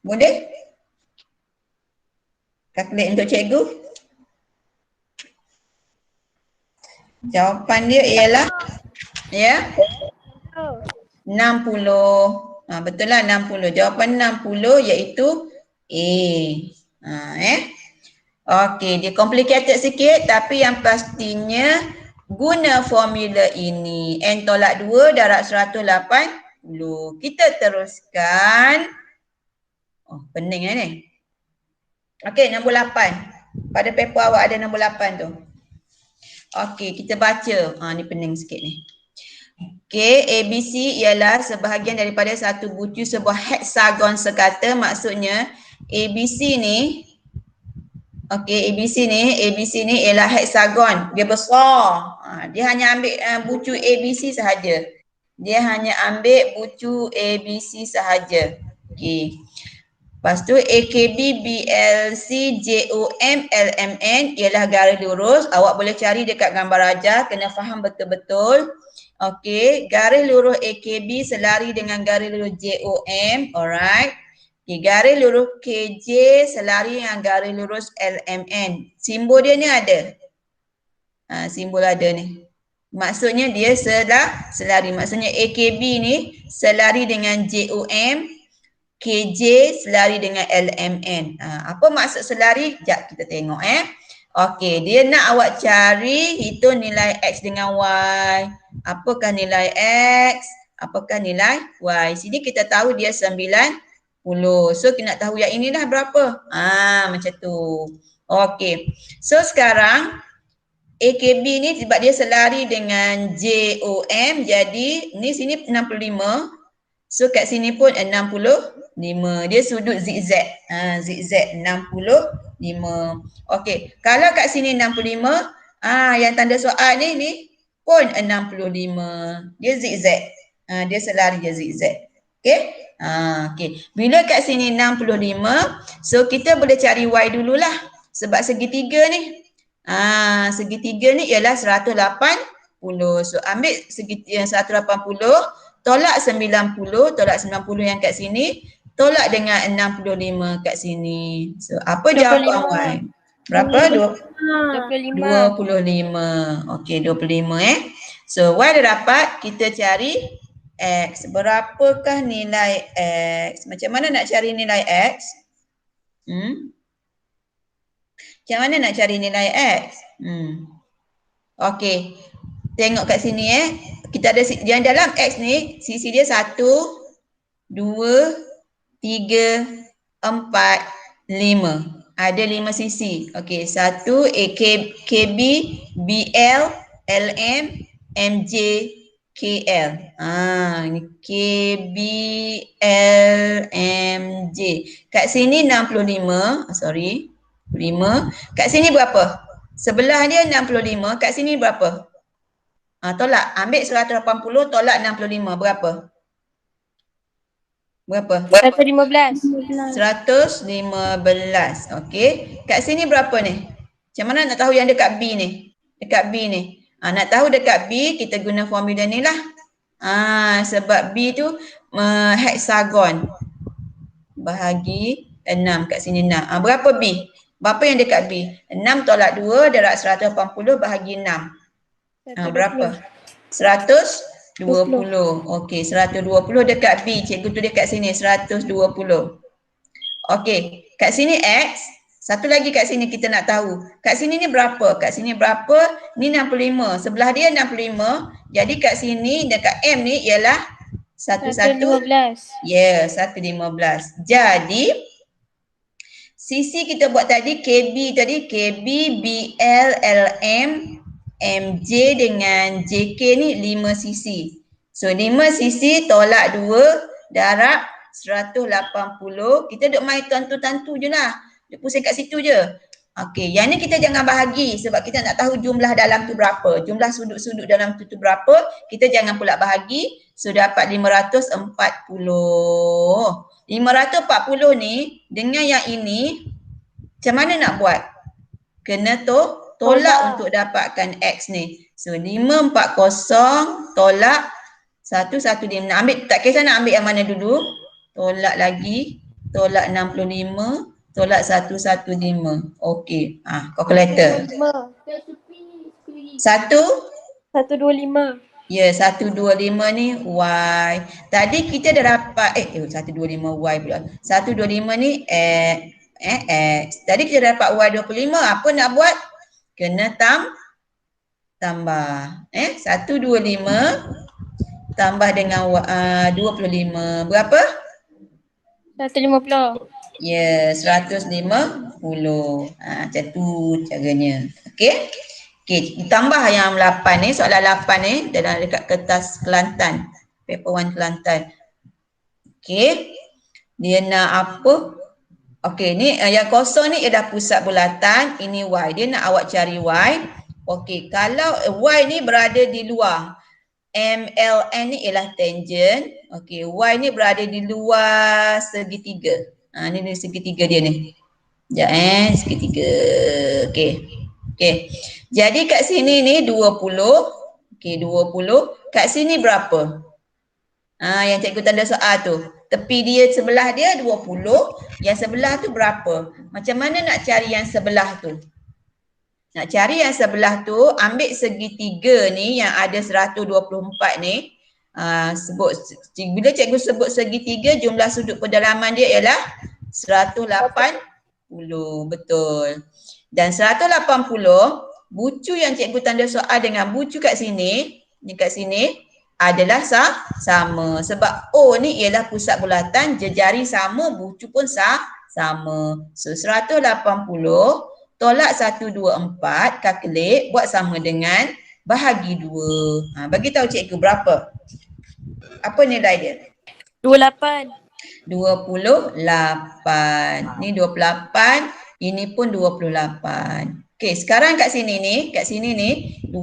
Boleh? Calculate untuk cikgu. Jawapan dia ialah 60. Betul lah 60. Jawapan 60 iaitu A. Okey, dia complicated sikit tapi yang pastinya guna formula ini. N tolak 2 darab 180. Kita teruskan. Oh, pening ni. Okey, nombor 8. Pada paper awak ada nombor 8 tu. Okey, kita baca. Ni pening sikit ni. Okey, ABC ialah sebahagian daripada satu bucu sebuah heksagon sekata. Maksudnya ABC ni, okey, ABC ni ialah heksagon. Dia besar. Dia hanya ambil bucu ABC sahaja. Dia hanya ambil bucu ABC sahaja. Okey. Lepas tu AKB, BLC, JOM, LMN ialah garis lurus. Awak boleh cari dekat gambar rajah, kena faham betul-betul. Okey, garis lurus AKB selari dengan garis lurus JOM, alright. Okay, garis lurus KJ selari dengan garis lurus LMN. Simbol dia ni ada. Simbol ada ni. Maksudnya dia selari. Maksudnya AKB ni selari dengan JOM, KJ selari dengan LMN. Apa maksud selari? Jap kita tengok Okey, dia nak awak cari hitung nilai X dengan Y. Apakah nilai X? Apakah nilai Y? Sini kita tahu dia 90. So kita nak tahu yang inilah berapa? Macam tu. Okey. So sekarang AKB ni sebab dia selari dengan JOM, jadi ni sini 65. So kat sini pun 65. Dia sudut zigzag. Zigzag 65. Okey, kalau kat sini 65, yang tanda soal ni pun 65. Dia zigzag. Dia selari dia zigzag. Okey? Okey. Bila kat sini 65, so kita boleh cari Y dululah. Sebab segitiga ni. Segitiga ni ialah 180. So ambil segitiga 180, tolak 90, tolak 90 yang kat sini, tolak dengan 65 kat sini. So apa jawapan Y? Berapa? 25. Okey, 25 So Y dah dapat, kita cari X. Berapakah nilai X? Macam mana nak cari nilai X? Macam mana nak cari nilai X? Okey. Tengok kat sini kita ada yang dalam X ni, sisi dia 1, 2, 3, 4, 5. Ada 5 sisi. Okey, 1 KB, BL, LM, MJ, KL. Ini KB, L, MJ. Kat sini 65, sorry. 5. Kat sini berapa? Sebelah dia 65, kat sini berapa? Tolak, ambil 180, tolak 65, berapa? Berapa? 115. 115. Okey. Kat sini berapa ni? Macam mana nak tahu yang dekat B ni? Dekat B ni. Nak tahu dekat B, kita guna formula ni lah. Sebab B tu heksagon. Bahagi 6, kat sini 6. Berapa B? Berapa yang dekat B? 6 tolak 2 darab 180 bahagi 6. Berapa? 120. Okey, 120 dekat B. Cikgu tulis kat sini 120. Okey, kat sini X. Satu lagi kat sini kita nak tahu. Kat sini ni berapa? Kat sini berapa? Ni 65. Sebelah dia 65. Jadi kat sini dekat M ni ialah 115. Ya, 115. Jadi sisi kita buat tadi KB tadi, KB, BL, LM, MJ dengan JK ni 5 sisi. So 5 sisi tolak 2 darab 180. Kita duk main tantu-tantu je lah. Duk pusing kat situ je. Okey, yang ni kita jangan bahagi sebab kita nak tahu jumlah dalam tu berapa. Jumlah sudut-sudut dalam tu berapa. Kita jangan pula bahagi. So dapat 540. 540 ni dengan yang ini macam mana nak buat? Kena tolak untuk dapatkan X ni. So 540 tolak 115. Nak ambil, tak kisah nak ambil yang mana dulu. Tolak lagi. Tolak 65. Tolak 115. Okey. Calculator. 125. Ya, 125 ni Y. Tadi kita dah dapat 125 Y pula. 125 ni X. Tadi kita dah dapat Y 25. Apa nak buat? Kena tambah 125 tambah dengan 25 berapa? 150. Ya, 150. Macam tu caranya. Okey. Okey, tambah yang 8 ni, soalan 8 ni dalam dekat kertas Kelantan. Paper 1 Kelantan. Okey. Dia nak apa? Okey, ni yang kosong ni ialah pusat bulatan, ini Y. Dia nak awak cari Y. Okey, kalau Y ni berada di luar, MLN ni ialah tangent. Okey, Y ni berada di luar segitiga. Ni segitiga dia ni. Sekejap segitiga. Okey. Okey. Jadi kat sini ni 20. Okey, 20. Kat sini berapa? Yang cikgu tanda soal tu. Tepi dia sebelah dia 20. Yang sebelah tu berapa? Macam mana nak cari yang sebelah tu? Nak cari yang sebelah tu, ambil segitiga ni yang ada 124 ni. Bila cikgu sebut segitiga, jumlah sudut pendalaman dia ialah 180. Betul. Dan 180, bucu yang cikgu tanda soal dengan bucu kat sini, ni kat sini adalah sama. Sebab O ni ialah pusat bulatan, jejari sama, bucu pun sama. So 180 tolak 124, kalkulate, buat sama dengan bahagi 2. Bagi tahu cikgu berapa? Apa nilai dia? 28. 28. Ni 28, ini pun 28. Okey, sekarang kat sini ni 20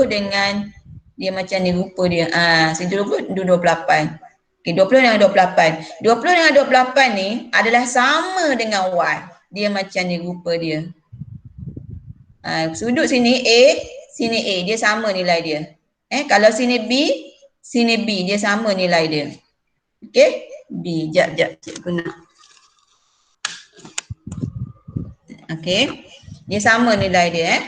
dengan dia macam ni rupa dia. Sini 20, 28. Okey, 20 dengan 28. 20 dengan 28 ni adalah sama dengan Y. Dia macam ni rupa dia. Sudut sini A, sini A, dia sama nilai dia. Kalau sini B, dia sama nilai dia. Okey? B, jap cikgu nak. Okey. Dia sama nilai dia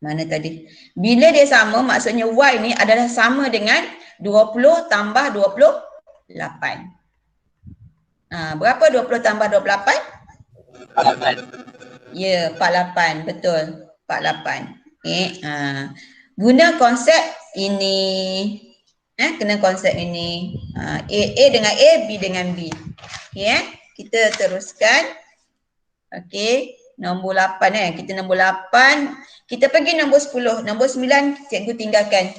Mana tadi? Bila dia sama, maksudnya Y ni adalah sama dengan 20 tambah 28. Berapa 20 tambah 28? 48. Ya, 48. Betul. 48. Guna konsep ini. Kena konsep ini. A dengan A, B dengan B. Okey kita teruskan. Okey, nombor 8 Kita nombor 8. Kita pergi nombor 10. Nombor 9 cikgu tinggalkan.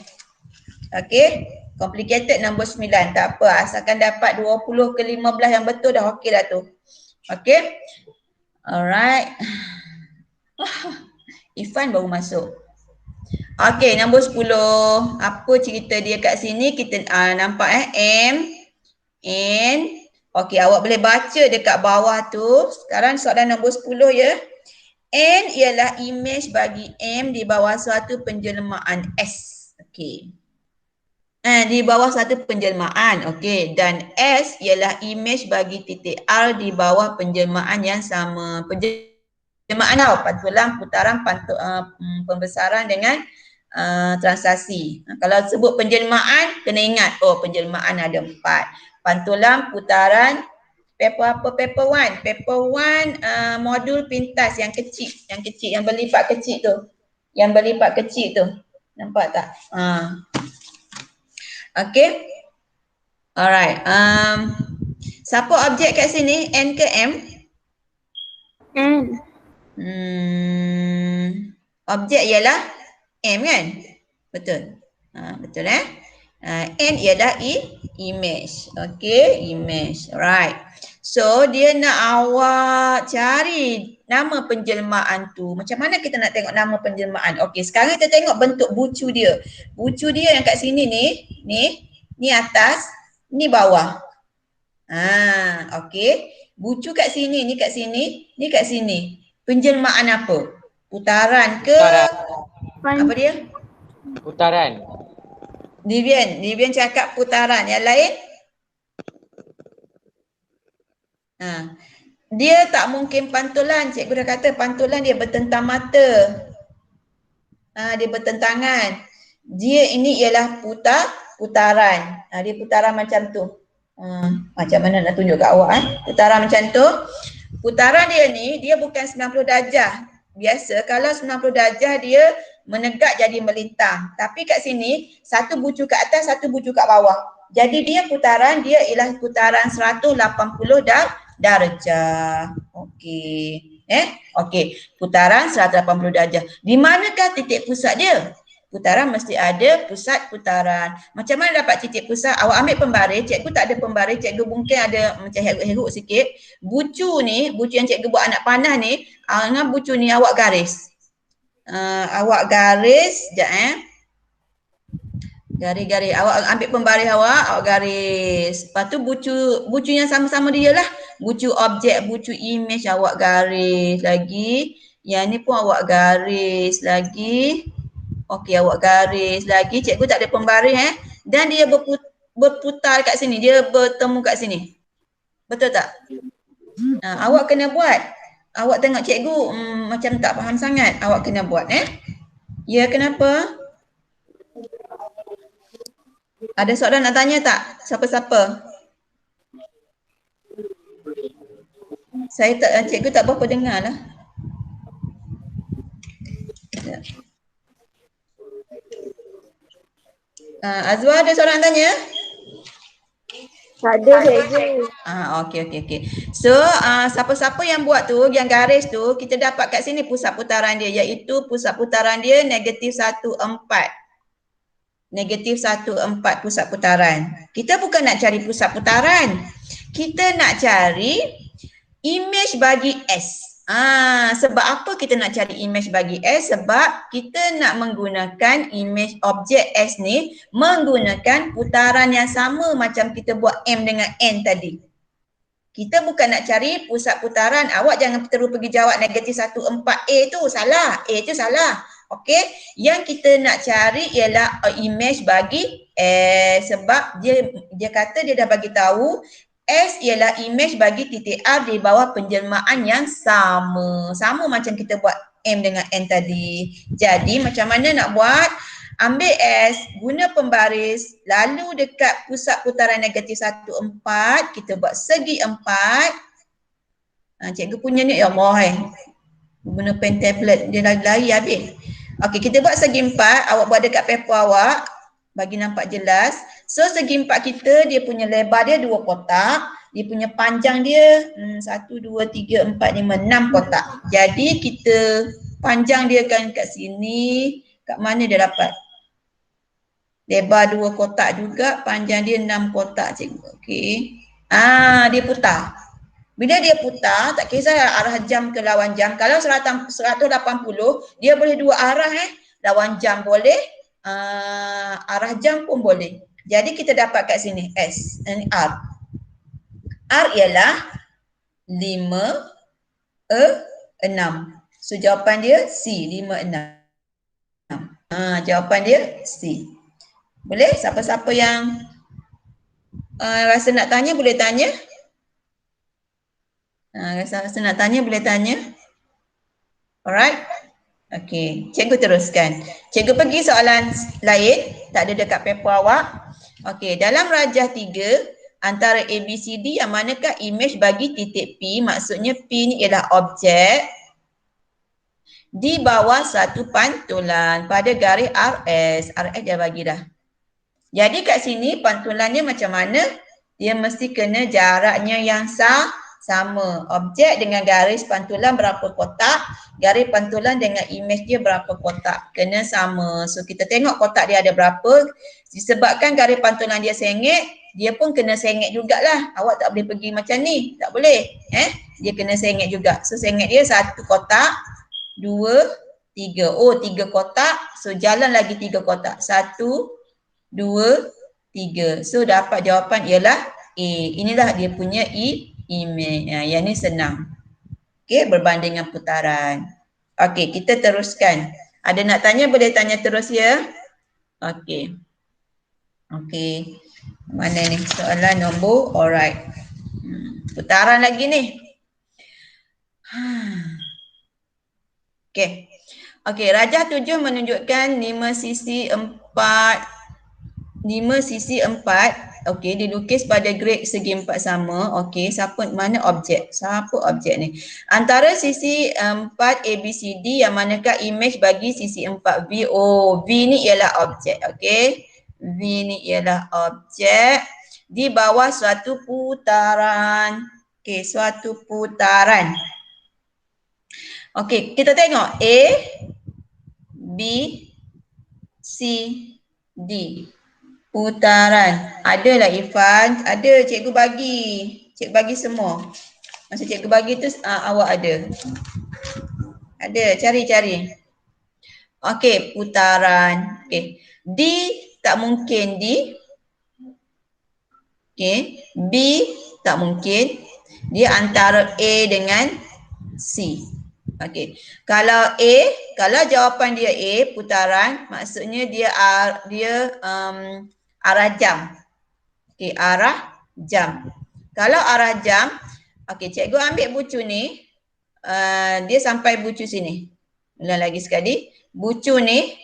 Okey, complicated nombor 9. Tak apa, asalkan dapat 20 ke 15 yang betul dah okey dah tu. Okey. Alright. Ifan baru masuk. Okey, nombor 10. Apa cerita dia kat sini? Kita nampak M, N. Okey, awak boleh baca dekat bawah tu. Sekarang soalan nombor 10 ya. N ialah imej bagi M di bawah suatu penjelmaan S. Okey. Di bawah satu penjelmaan. Okey, dan S ialah imej bagi titik R di bawah penjelmaan yang sama. Penjelmaan pantulan, putaran, pembesaran dengan transaksi. Kalau sebut penjelmaan, kena ingat penjelmaan ada 4. Pantulan, putaran, paper apa? Paper 1. Paper 1 modul pintas yang kecil, yang berlipat kecil tu. Yang berlipat kecil tu. Nampak tak? Okey. Alright. Siapa objek kat sini? N ke M? N. Objek ialah M kan? Betul. Betul N ialah image. Okey, image. Alright. So dia nak awak cari nama penjelmaan tu. Macam mana kita nak tengok nama penjelmaan? Okey, sekarang kita tengok bentuk bucu dia. Bucu dia yang kat sini ni atas, ni bawah. Okey. Bucu kat sini, ni kat sini, ni kat sini. Penjelmaan apa? Putaran ke? Apa dia? Putaran. Nivian cakap putaran. Yang lain? Dia tak mungkin pantulan. Cikgu dah kata pantulan dia bertentang mata. Dia bertentangan. Dia ini ialah putaran. Dia putaran macam tu. Macam mana nak tunjuk kat awak Putaran macam tu. Putaran dia ni, dia bukan 90 darjah. biasa kalau 90 darjah dia menegak jadi melintang. Tapi kat sini satu bucu kat atas, satu bucu kat bawah. Jadi dia putaran dia ialah putaran 180 darjah. Okey. Okey. Putaran 180 darjah. Di manakah titik pusat dia? Putaran mesti ada pusat putaran. Macam mana dapat titik pusat? Awak ambil pembaris, cikgu tak ada pembaris, cikgu mungkin ada macam heruk-heruk sikit. Bucu ni, bucu yang cikgu buat anak panah ni, dengan bucu ni awak garis. Awak garis, sekejap Garis-garis. Awak ambil pembaris awak garis. Lepas tu bucu yang sama-sama dia lah. Bucu objek, bucu image awak garis lagi. Yang ni pun awak garis lagi. Okey, awak garis lagi. Cikgu tak ada pembaris Dan dia berputar kat sini. Dia bertemu kat sini. Betul tak? Awak kena buat. Awak tengok cikgu macam tak faham sangat. Awak kena buat Ya, kenapa? Ada soalan nak tanya tak? Siapa-siapa? Cikgu tak berapa dengar lah. Azwa ada soalan nak tanya? Tak ada cikgu. Okey. So, siapa-siapa yang buat tu, yang garis tu, kita dapat kat sini pusat putaran dia, iaitu pusat putaran dia -14. -14 pusat putaran. Kita bukan nak cari pusat putaran. Kita nak cari image bagi S. Sebab apa kita nak cari image bagi S? Sebab kita nak menggunakan image objek S ni menggunakan putaran yang sama macam kita buat M dengan N tadi. Kita bukan nak cari pusat putaran. Awak jangan terus pergi jawab -14A tu salah. A tu salah. Okey. Yang kita nak cari ialah image bagi S. Sebab dia kata dia dah bagi tahu S ialah image bagi titik R di bawah penjelmaan yang sama. Sama macam kita buat M dengan N tadi. Jadi macam mana nak buat? Ambil S, guna pembaris, lalu dekat pusat putaran -14, kita buat segi 4. Cikgu punya ni, ya Allah guna pen tablet, dia lari habis. Okey, kita buat segi 4, awak buat dekat paper awak, bagi nampak jelas. So segi 4 kita, dia punya lebar dia 2 kotak. Dia punya panjang dia 1, 2, 3, 4, 5, 6 kotak. Jadi kita panjang dia kan kat sini. Kat mana dia dapat? Lebar 2 kotak juga, panjang dia 6 kotak cikgu. Okey. Dia putar. Bila dia putar, tak kisah arah jam ke lawan jam. Kalau 180, dia boleh dua arah Lawan jam boleh, arah jam pun boleh. Jadi kita dapat kat sini S, ini R. R ialah 5, 6. So jawapan dia C, 5, 6. Jawapan dia C. Boleh? Siapa-siapa yang rasa nak tanya boleh tanya. Rasa nak tanya boleh tanya. Alright. Okey, cikgu teruskan. Cikgu pergi soalan lain, tak ada dekat paper awak. Okey, dalam rajah 3 antara A, B, C, D yang manakah image bagi titik P? Maksudnya P ni ialah objek di bawah satu pantulan pada garis RS. RS dah bagi dah. Jadi kat sini pantulannya macam mana? Dia mesti kena jaraknya yang sama. Objek dengan garis pantulan berapa kotak, garis pantulan dengan image dia berapa kotak. Kena sama. So kita tengok kotak dia ada berapa. Disebabkan garis pantulan dia sengit, dia pun kena sengit jugalah. Awak tak boleh pergi macam ni. Tak boleh. Dia kena sengit juga. So sengit dia 1 kotak, 2, 3. Oh 3 kotak. So jalan lagi 3 kotak. 1, 2, 3. So dapat jawapan ialah A. Inilah dia punya image. Yang ni senang. Okey, berbanding dengan putaran. Okey, kita teruskan. Ada nak tanya boleh tanya terus ya. Okey. Okey. Mana ni soalan nombor? Alright. Putaran lagi ni. Okey. Okey, rajah 7 menunjukkan 5 sisi 4 okey, dilukis pada grid segi empat sama. Okey, mana objek? Siapa objek ni? Antara sisi 4 ABCD yang manakah image bagi sisi 4 V? Oh, V ni ialah objek. Okey. V ni ialah objek di bawah suatu putaran. Okey, suatu putaran. Okey, kita tengok A, B, C, D. Putaran. Adalah Irfan, ada cikgu bagi. Cikgu bagi semua. Masa cikgu bagi tu awak ada. Ada, cari-cari. Okey, putaran. Okey. D tak mungkin D. Okey, B tak mungkin. Dia antara A dengan C. Okey. Kalau A, kalau jawapan dia A, putaran, maksudnya dia arah jam. Okey, arah jam. Kalau arah jam, okey, cikgu ambil bucu ni, dia sampai bucu sini. Ulang lagi sekali. Bucu ni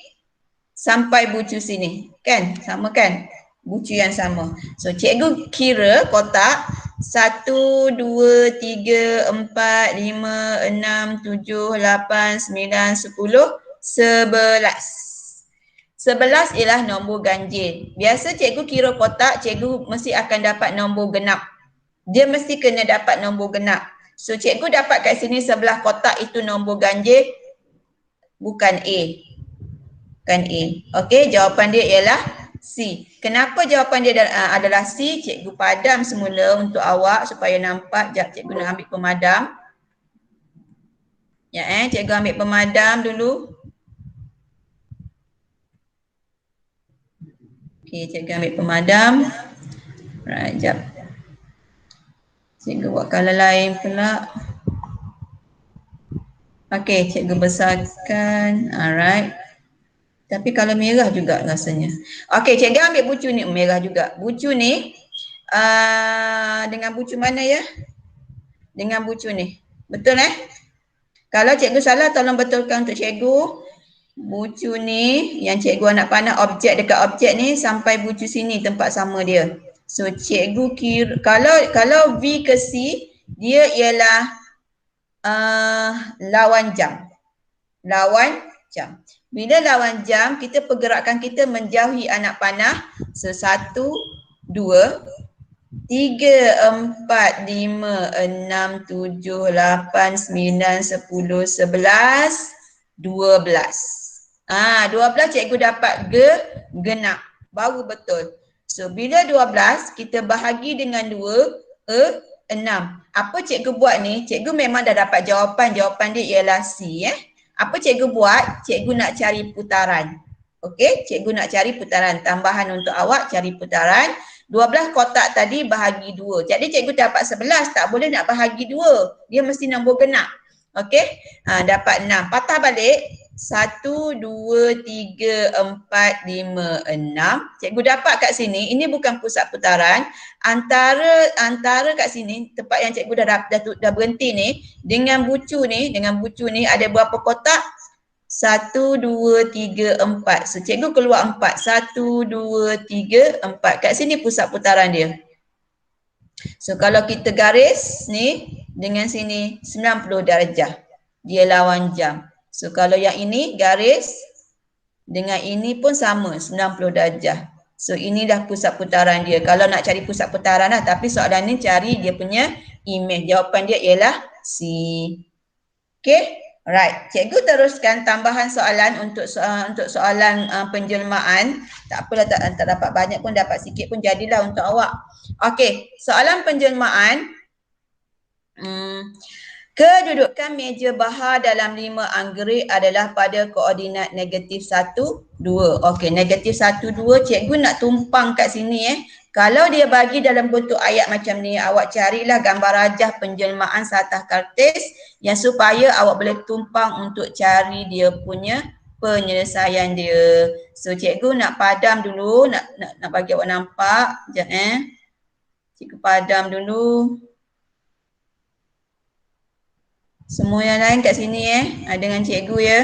sampai bucu sini. Kan? Sama kan? Bucu yang sama. So, cikgu kira kotak 1, 2, 3, 4, 5, 6, 7, 8, 9, 10, 11. 11 ialah nombor ganjil. Biasa cikgu kira kotak, cikgu mesti akan dapat nombor genap. Dia mesti kena dapat nombor genap. So, cikgu dapat kat sini sebelah kotak itu nombor ganjil. Bukan A. Bukan A. Okey, jawapan dia ialah C. Kenapa jawapan dia adalah C? Cikgu padam semula untuk awak supaya nampak. Sekejap, cikgu nak ambil pemadam. Ya, cikgu ambil pemadam dulu. Okey, cikgu ambil pemadam. Right, sekejap. Cikgu buat color lain pula. Okey, cikgu besarkan. Alright. Tapi kalau merah juga rasanya. Okey, cikgu ambil bucu ni. Merah juga. Bucu ni dengan bucu mana ya? Dengan bucu ni. Betul Kalau cikgu salah tolong betulkan untuk cikgu. Bucu ni yang cikgu nak panah objek dekat objek ni sampai bucu sini tempat sama dia. So cikgu kira kalau V ke C dia ialah lawan jam. Lawan jam. Bila lawan jam, pergerakan kita menjauhi anak panah. So 1, 2, 3, 4, 5, 6, 7, 8, 9, 10, 11, 12. 12 cikgu dapat genap. Baru betul. So bila 12 kita bahagi dengan 2, 6. Apa cikgu buat ni? Cikgu memang dah dapat jawapan. Jawapan dia ialah C Apa cikgu buat? Cikgu nak cari putaran. Okey, cikgu nak cari putaran. Tambahan untuk awak cari putaran. 12 kotak tadi bahagi 2. Jadi cikgu dapat 11, tak boleh nak bahagi 2. Dia mesti nombor genap. Okey? Dapat 6. Patah balik. 1, 2, 3, 4, 5, 6. Cikgu dapat kat sini, ini bukan pusat putaran. Antara kat sini, tempat yang cikgu dah berhenti ni, dengan bucu ni ada berapa kotak? 1, 2, 3, 4. So cikgu keluar 4. 1, 2, 3, 4. Kat sini pusat putaran dia. So kalau kita garis ni dengan sini 90 darjah. Dia lawan jam. So kalau yang ini garis dengan ini pun sama 90 darjah. So inilah pusat putaran dia. Kalau nak cari pusat putaran lah. Tapi soalan ni cari dia punya image. Jawapan dia ialah C. Okay. Right. Cikgu teruskan tambahan soalan untuk soalan penjelmaan. Tak apalah, tak dapat banyak pun, dapat sikit pun jadilah untuk awak. Okay. Soalan penjelmaan. Kedudukan meja bahar dalam 5 anggerik adalah pada koordinat negatif 1, 2. Okey, negatif 1, 2 cikgu nak tumpang kat sini Kalau dia bagi dalam bentuk ayat macam ni, awak carilah gambar rajah penjelmaan seatas kertas yang supaya awak boleh tumpang untuk cari dia punya penyelesaian dia. So cikgu nak padam dulu, nak bagi awak nampak. Sekejap Cikgu padam dulu. Semua yang lain kat sini dengan cikgu ya.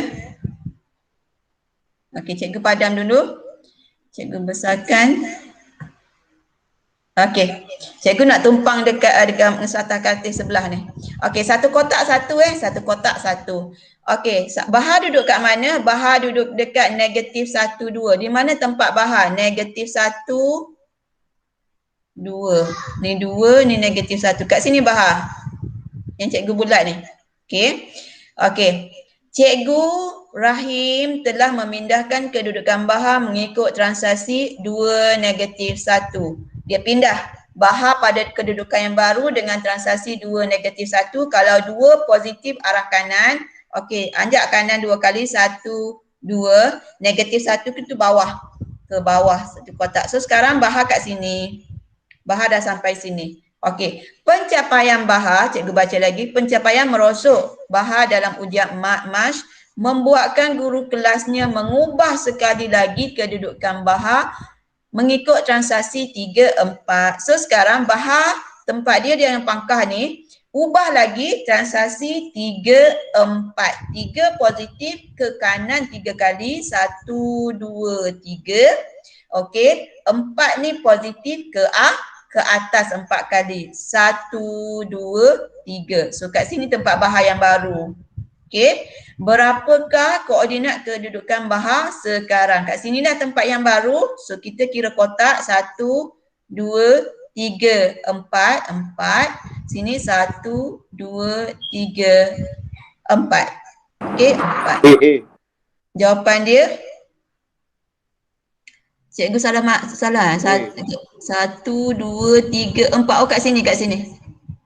Okey, cikgu padam dulu. Cikgu besarkan. Okey. Cikgu nak tumpang dekat atas katil sebelah ni. Okey, satu kotak satu satu kotak satu. Okey, Bahar duduk kat mana? Bahar duduk dekat negatif 1, 2. Di mana tempat Bahar? Negatif 1, 2. Ni 2, ni negatif 1. Kat sini Bahar. Yang cikgu bulat ni. Okey. Okey. Cikgu Rahim telah memindahkan kedudukan Bahar mengikut transaksi 2 negatif 1. Dia pindah Bahar pada kedudukan yang baru dengan transaksi 2 negatif 1. Kalau 2 positif arah kanan, okey, anjak kanan 2 kali, 1, 2, negatif 1 ke bawah. Ke bawah satu kotak. So sekarang Bahar kat sini. Bahar dah sampai sini. Okey, pencapaian Bahar, cikgu baca lagi, pencapaian merosot Bahar dalam ujian MAS membuatkan guru kelasnya mengubah sekali lagi kedudukan Bahar mengikut transaksi 3, 4. So sekarang Bahar tempat dia yang pangkah ni, ubah lagi transaksi 3, 4. 3 positif ke kanan 3 kali, 1, 2, 3. Okey, 4 ni positif ke atas 4 kali. 1, 2, 3. So kat sini tempat Bahar yang baru. Okey, berapakah koordinat kedudukan Bahar sekarang? Kat sini dah tempat yang baru. So kita kira kotak 1, 2, 3, 4, 4. Sini 1, 2, 3, 4. Okey, 4. Jawapan dia cikgu salah. 1, 2, 3, 4. Oh kat sini.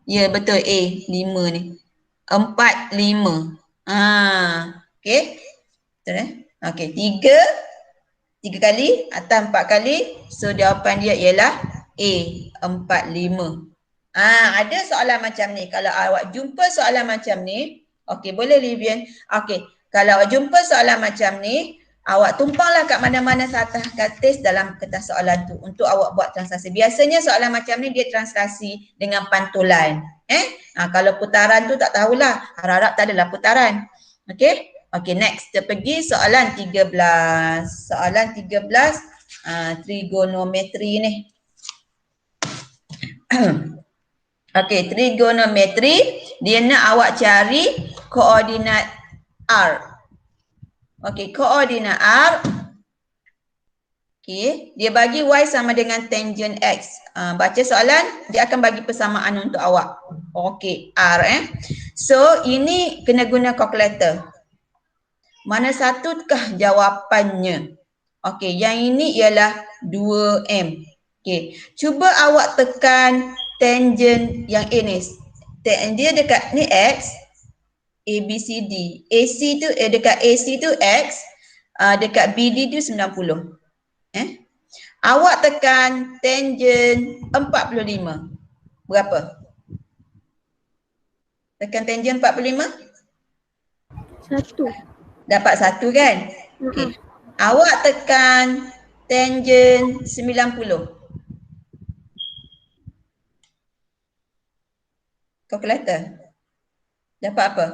Ya betul A, 5 ni. 4, 5. Okey. Betul Okey, 3 kali atas 4 kali. So jawapan dia ialah A, 4, 5. Ada soalan macam ni. Kalau awak jumpa soalan macam ni, okey boleh Livian. Okey, kalau awak jumpa soalan macam ni, awak tumpanglah kat mana-mana atas katis dalam kertas soalan tu untuk awak buat translasi. Biasanya soalan macam ni dia translasi dengan pantulan. Kalau putaran tu tak tahulah. Harap-harap tak adalah putaran. Okey? Okey, next. Kita pergi soalan 13. Soalan 13, trigonometri ni. Okey, trigonometri dia nak awak cari koordinat R. Okey, koordinat R. Okey, dia bagi Y sama dengan tangent X. Baca soalan, dia akan bagi persamaan untuk awak. Okey, R So, ini kena guna kalkulator. Mana satukah jawapannya? Okey, yang ini ialah 2M. Okey, cuba awak tekan tangent yang ini. Dia dekat ni X, ABCD. AC tu dekat AC tu X, dekat BD tu 90. Awak tekan tangent 45. Berapa? Tekan tangent 45? 1. Dapat 1 kan? Okey. Awak tekan tangent 90. Kalkulator. Dapat apa?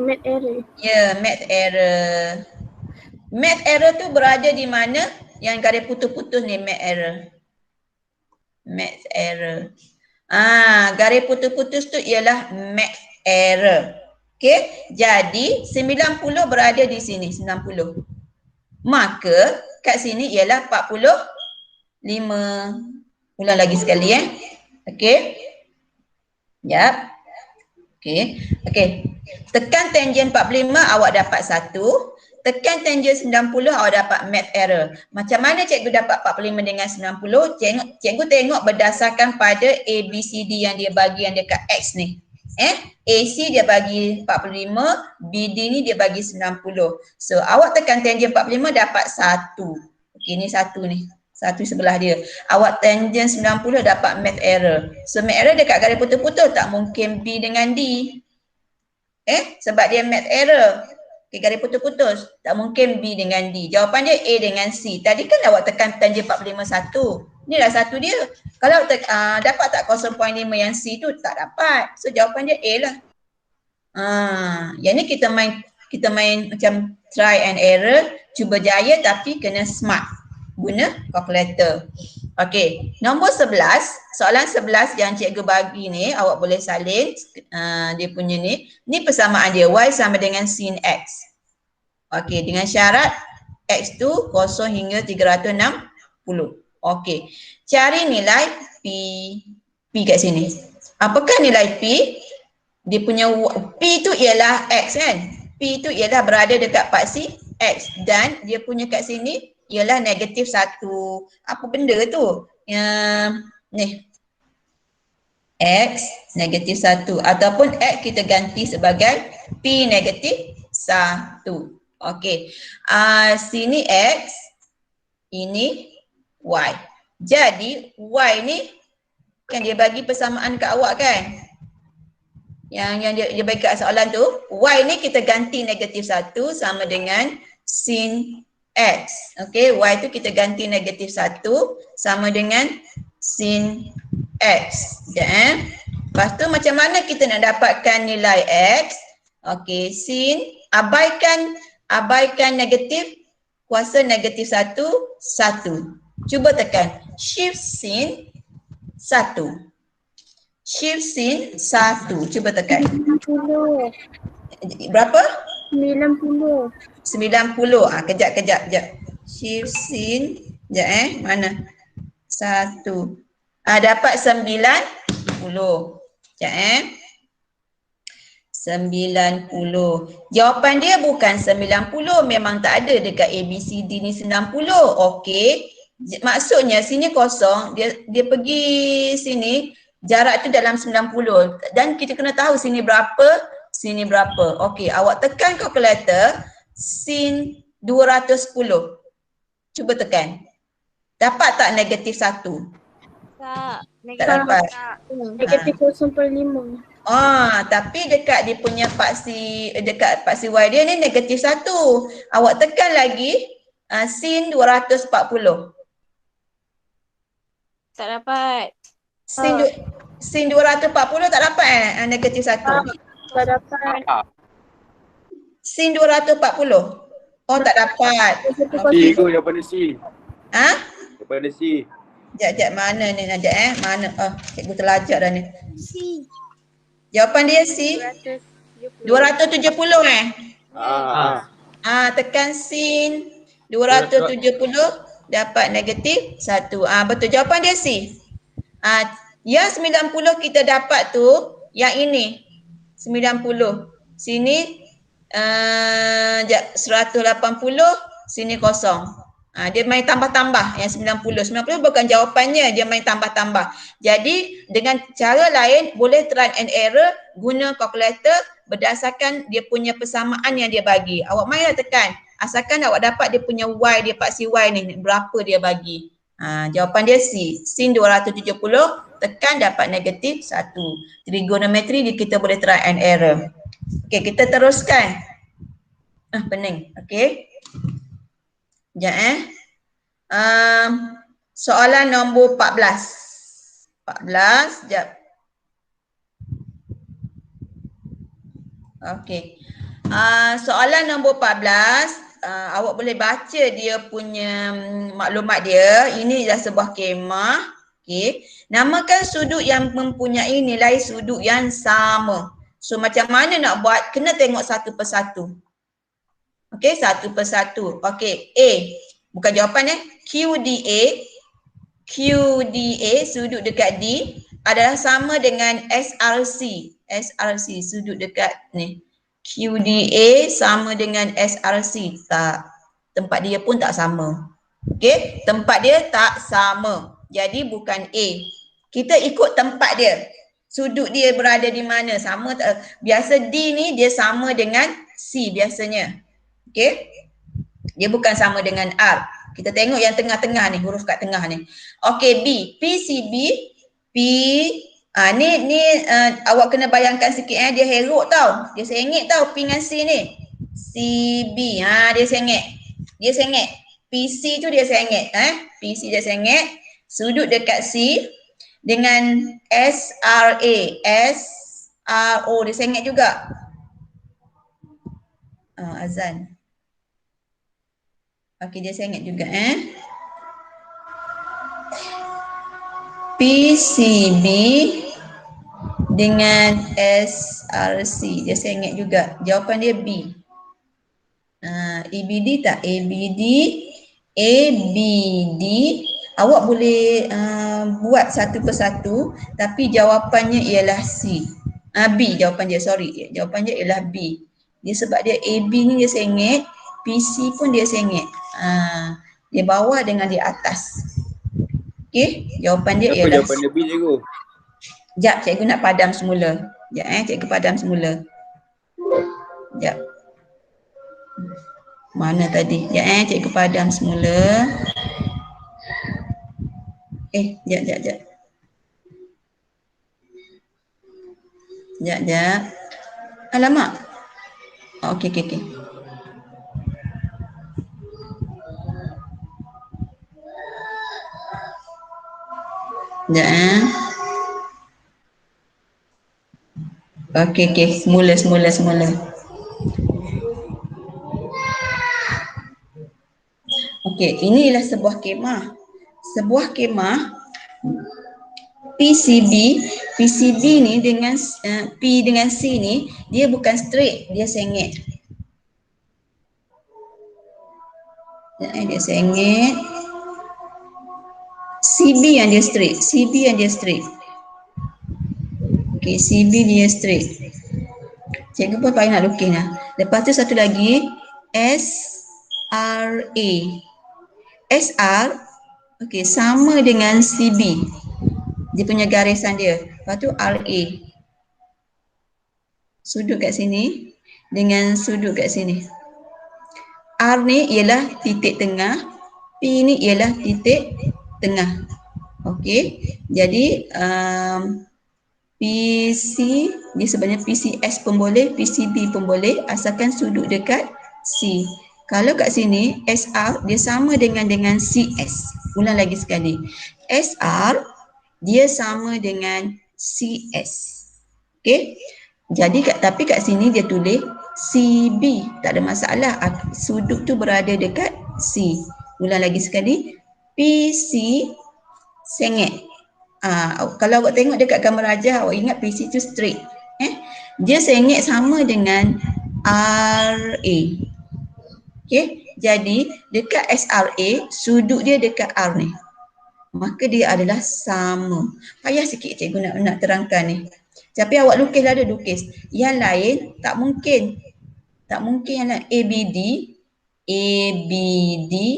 Math error. Ya, math error. Math error tu berada di mana? Yang garis putus-putus ni math error. Math error. Garis putus-putus tu ialah math error. Okey, jadi 90 berada di sini, 90. Maka kat sini ialah 45. Ulang lagi sekali Okey. Jap. Okey. Tekan tangent 45 awak dapat 1. Tekan tangent 90 awak dapat math error. Macam mana cikgu dapat 45 dengan 90? Cikgu tengok berdasarkan pada ABCD yang dia bagi yang dekat X ni. AC dia bagi 45, BD ni dia bagi 90. So awak tekan tangent 45 dapat 1. Okey, ni 1 ni. 1 sebelah dia. Awak tangent 90 dapat math error. So math error dekat garis putus-putus, tak mungkin B dengan D. Sebab dia math error. Okay, garis putus-putus. Tak mungkin B dengan D. Jawapan dia A dengan C. Tadi kan awak tekan tangent 45 1. Ni dah 1 dia. Kalau dapat tak 0.5 yang C tu? Tak dapat. So jawapan dia A lah. Yang ni kita main macam try and error. Cuba jaya tapi kena smart. Guna kalkulator. Okey, nombor 11, soalan 11 yang cikgu bagi ni, awak boleh salin dia punya ni. Ni persamaan dia, y sama dengan sin x. Okey, dengan syarat x tu 0 hingga 360. Okey, cari nilai P. P kat sini. Apakah nilai P? Dia punya P tu ialah x kan? P tu ialah berada dekat paksi x dan dia punya kat sini ialah negatif 1. Apa benda tu? Ni. X negatif 1 ataupun x kita ganti sebagai P negatif 1. Okey. Sini x, ini y. Jadi y ni kan dia bagi persamaan kat awak kan? Yang dia bagi kat soalan tu, y ni kita ganti negatif 1 sama dengan sin x. Okey, y tu kita ganti negatif 1 sama dengan sin x. Sekejap Lepas tu macam mana kita nak dapatkan nilai x? Okey, sin, abaikan negatif, kuasa negatif 1, 1. Cuba tekan shift sin 1. Shift sin 1. Cuba tekan. 90. Berapa? 90. 90. Kejap. Shift sin. Sekejap mana? 1. Dapat 90. Sekejap 90. Jawapan dia bukan 90. Memang tak ada dekat ABCD ni 90. Okey. Maksudnya sini kosong. Dia pergi sini. Jarak tu dalam 90 dan kita kena tahu sini berapa, sini berapa. Okey, awak tekan kalkulator sin 210. Cuba tekan. Dapat tak negatif 1? Tak. Tak dapat. Negatif 0.5. Tapi dekat dia punya dekat paksi y dia ni negatif 1. Awak tekan lagi sin 240. Tak dapat. Sin 240 tak dapat negatif 1. Tak dapat. Sin 240. Tak dapat. C tu daripada C. Daripada C. Sekejap mana ni mana? Cikgu terlajak dah ni. C. Jawapan dia C. 270 tekan sin 270 dapat negatif 1. Betul, jawapan dia C. Yang 90 kita dapat tu yang ini 90. Sini 180, sini kosong. Dia main tambah-tambah yang 90. 90 bukan jawapannya, dia main tambah-tambah. Jadi dengan cara lain boleh try and error guna kalkulator berdasarkan dia punya persamaan yang dia bagi. Awak mainlah tekan. Asalkan awak dapat dia punya y, dia paksi y ni berapa dia bagi. Jawapan dia C. Sin 270 tekan dapat negatif 1. Trigonometri kita boleh try and error. Okey, kita teruskan. Pening. Okey. Sekejap soalan nombor 14. 14, sekejap. Okey. Soalan nombor 14. Awak boleh baca dia punya maklumat dia. Ini adalah sebuah kemah. Okey. Namakan sudut yang mempunyai nilai sudut yang sama. So macam mana nak buat? Kena tengok satu persatu. Okey, satu persatu. Okey, A. Bukan jawapan QDA sudut dekat D adalah sama dengan SRC. SRC sudut dekat ni. QDA sama dengan SRC. Tak. Tempat dia pun tak sama. Okey, tempat dia tak sama. Jadi bukan A. Kita ikut tempat dia. Sudut dia berada di mana? Sama tak? Biasa D ni dia sama dengan C biasanya. Okey. Dia bukan sama dengan R. Kita tengok yang tengah-tengah ni, huruf kat tengah ni. Okey, B. PCB. Ni awak kena bayangkan sikit dia herok tau. Dia sengit tau P dengan C ni. CB. Dia sengit. Dia sengit. PC tu dia sengit. PC dia sengit. Sudut dekat C dengan SRA. SRO dia sengit juga. Azan. Okey, dia sengit juga PCB dengan SRC. Dia sengit juga. Jawapan dia B. ABD tak? ABD. Awak boleh buat satu persatu, tapi jawapannya ialah C. B jawapan dia, sorry. Jawapan dia ialah B. Dia sebab dia AB ni dia sengit, PC pun dia sengit. Dia bawah dengan di atas. Okey, jawapan dia Kenapa ialah jawapan dia B, cikgu? Sekejap, cikgu nak padam semula. Sekejap cikgu padam semula. Sekejap. Mana tadi? Sekejap cikgu padam semula. Sekejap. Sekejap. Alamak. Okey. Sekejap. Okey. Semula. Okey, inilah sebuah kemah. Sebuah kemah PCB ni dengan P dengan C ni dia bukan straight, dia sengit. Dia sengit. CB yang dia straight. Okey, CB dia straight. Cikgu pun payah nak lukis lah. Lepas tu satu lagi SRA. SR okey sama dengan CB. Dia punya garisan dia. Lepas tu RA. Sudut kat sini dengan sudut kat sini. R ni ialah titik tengah, P ni ialah titik tengah. Okey. Jadi PC dia sebenarnya PCS pun boleh, PCB pun boleh asalkan sudut dekat C. Kalau kat sini SR dia sama dengan CS. Ulang lagi sekali. SR dia sama dengan CS. Okey. Jadi tapi kat sini dia tulis CB. Tak ada masalah. Sudut tu berada dekat C. Ulang lagi sekali. PC sengit. Kalau awak tengok dekat gambar rajah, awak ingat PC tu straight. Dia sengit sama dengan RA. Okey. Jadi dekat SRA, sudut dia dekat R ni. Maka dia adalah sama. Payah sikit cikgu nak terangkan ni. Tapi awak lukislah dia lukis. Yang lain tak mungkin. Tak mungkin yang lain.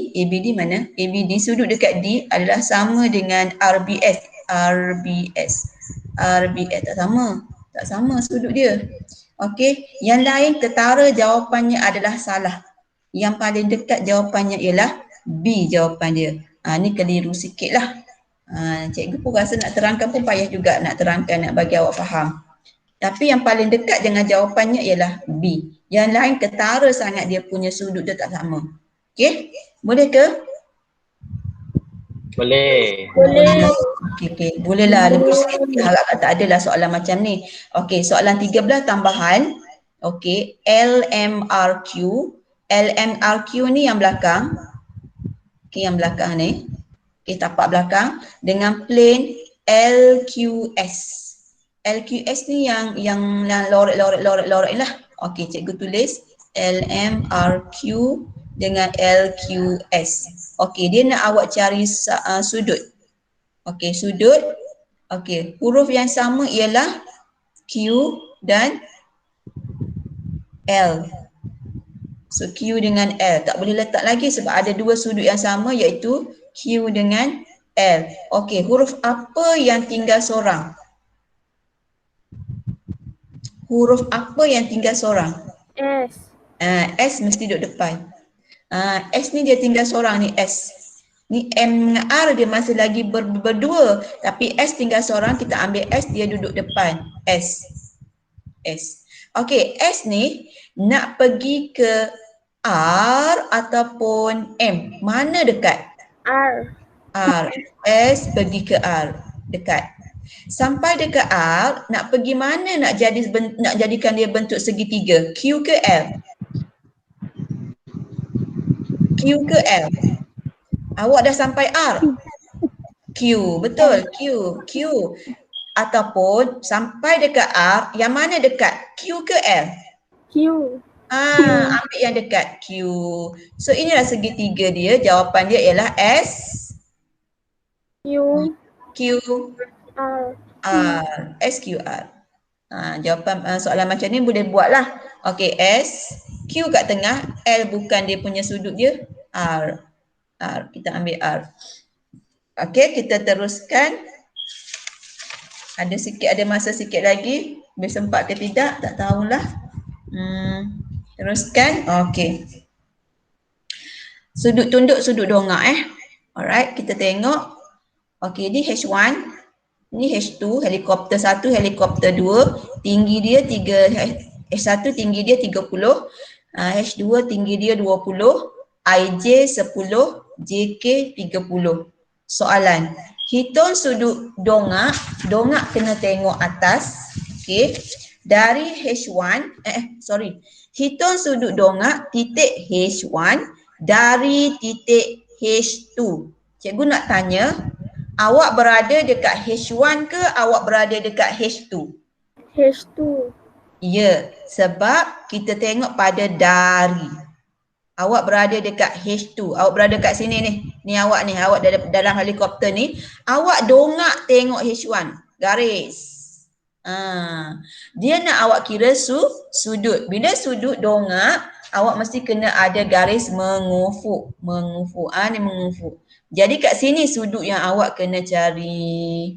ABD mana? ABD sudut dekat D adalah sama dengan RBS. Tak sama. Tak sama sudut dia. Okey. Yang lain ketara jawapannya adalah salah. Yang paling dekat jawapannya ialah B jawapan dia. Ni keliru sikit lah. Cikgu pun rasa nak terangkan pun payah juga nak terangkan, nak bagi awak faham. Tapi yang paling dekat dengan jawapannya ialah B. Yang lain ketara sangat dia punya sudut dia tak sama. Okey? Boleh ke? Boleh. Okey. Bolehlah lebih sikit. Harap tak adalah soalan macam ni. Okey, soalan 13 tambahan. Okey, LMRQ. LMRQ ni yang belakang. Okey, yang belakang ni. Okey, tapak belakang dengan plane LQS. LQS ni yang lorek lah. Okey, cikgu tulis LMRQ dengan LQS. Okey, dia nak awak cari sudut. Okey, sudut. Okey, huruf yang sama ialah Q dan L. So Q dengan L tak boleh letak lagi sebab ada dua sudut yang sama iaitu Q dengan L. Okey, huruf apa yang tinggal seorang? Huruf apa yang tinggal seorang? S. S mesti duduk depan. S ni dia tinggal seorang ni S. Ni M dengan R dia masih lagi berdua. Tapi S tinggal seorang, kita ambil S dia duduk depan. S. Okey, S ni nak pergi ke R ataupun M? Mana dekat? R. S pergi ke R. Dekat. Sampai dekat R, nak pergi mana nak jadikan dia bentuk segitiga? Q ke L? Q ke L? Awak dah sampai R. Q betul, Q. Ataupun sampai dekat R, yang mana dekat? Q ke L? Q. Ambil yang dekat Q. So inilah segitiga dia, jawapan dia ialah Q. R. SQR. Jawapan soalan macam ni boleh buatlah. Okey, Q kat tengah, L bukan dia punya sudut dia, R. Kita ambil R. Okey, kita teruskan. Ada masa sikit lagi. Boleh sempat ke tidak? Tak tahulah. Teruskan. Okey. Sudut tunduk, sudut dongak Alright, kita tengok. Okey, ni H1. Ni H2, helikopter 1, helikopter 2. Tinggi dia H1 tinggi dia 30. H2 tinggi dia 20. IJ 10, JK 30. Soalan, hitung sudut dongak kena tengok atas. Okey. Dari H1, hitung sudut dongak titik H1 dari titik H2. Cikgu nak tanya, awak berada dekat H1 ke awak berada dekat H2? H2. Ya, sebab kita tengok pada dari. Awak berada dekat H2. Awak berada kat sini ni. Ni awak dalam helikopter ni. Awak dongak tengok H1. Garis. Dia nak awak kira sudut. Bila sudut dongak, awak mesti kena ada garis mengufuk. Ni mengufuk. Jadi kat sini sudut yang awak kena cari.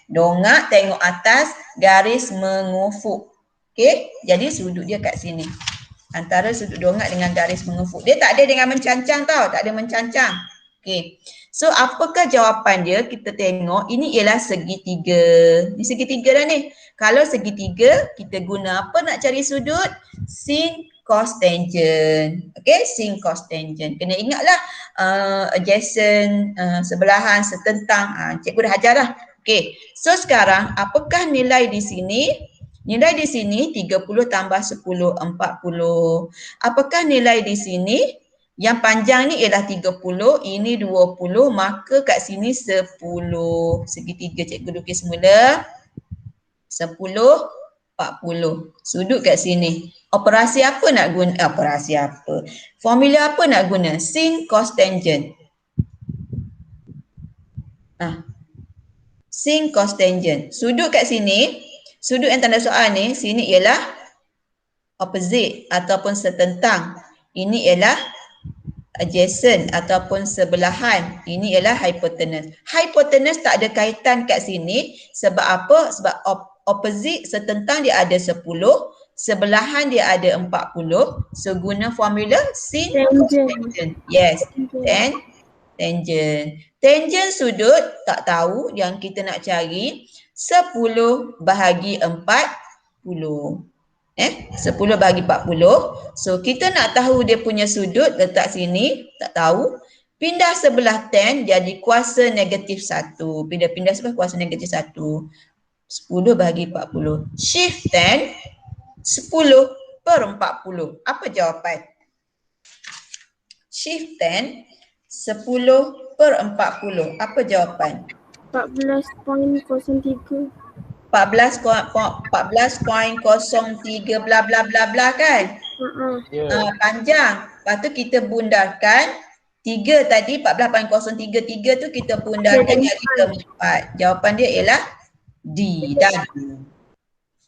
Dongak tengok atas, garis mengufuk. Okey? Jadi sudut dia kat sini. Antara sudut dongak dengan garis mengufuk. Dia tak ada dengan mencancang tau. Tak ada mencancang. Okey. So apakah jawapan dia? Kita tengok. Ini ialah segitiga. Ini segitiga dah ni. Kalau segitiga, kita guna apa nak cari sudut? Sin, cos, tangent. Okey, sin, cos, tangent. Kena ingatlah adjacent, sebelahan, setentang. Cikgu dah ajar dah. Okey. So sekarang, apakah nilai di sini? Nilai di sini 30 tambah 10, 40. Apakah nilai di sini? Yang panjang ni ialah 30, ini 20, maka kat sini 10. Segitiga cikgu lukis semula. 10, 40. Sudut kat sini. Operasi apa nak guna? Formula apa nak guna? Sin, cos, tangent. Sin, cos, tangent. Sudut kat sini. Sudut yang tanda soal ni, sini ialah opposite ataupun setentang. Ini ialah adjacent ataupun sebelahan. Ini ialah hypotenuse. Hypotenuse tak ada kaitan kat sini. Sebab apa? Sebab opposite setentang dia ada 10. Sebelahan dia ada 40. So guna formula sin, cos, tangent. Yes. Tangent. Tangent sudut tak tahu, yang kita nak cari 10 bahagi 40. 10 bahagi 40. So kita nak tahu dia punya sudut, letak sini, tak tahu. Pindah sebelah tan jadi kuasa negatif 1. Pindah sebelah kuasa negatif 1. 10 bahagi 40. Shift tan 10/40. Apa jawapan? Shift tan 10/40. Apa jawapan? 14.03. 14.03 bla bla bla bla kan? Panjang. Lepas tu kita bundarkan 3 tadi 14.033 tu kita bundarkan jadi 4. Jawapan dia ialah D. Dan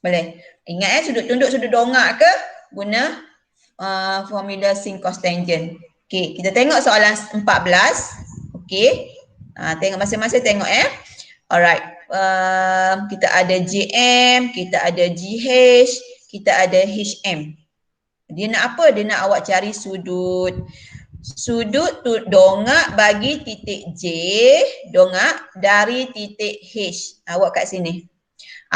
boleh. Ingat sudut tunduk, sudut dongak ke guna formula sin, cos, tangent. Okey, kita tengok soalan 14. Okey. Tengok masing-masing tengok Alright. Kita ada JM, kita ada GH, kita ada HM. Dia nak apa? Dia nak awak cari sudut. Sudut dongak bagi titik J, dongak dari titik H. Awak kat sini.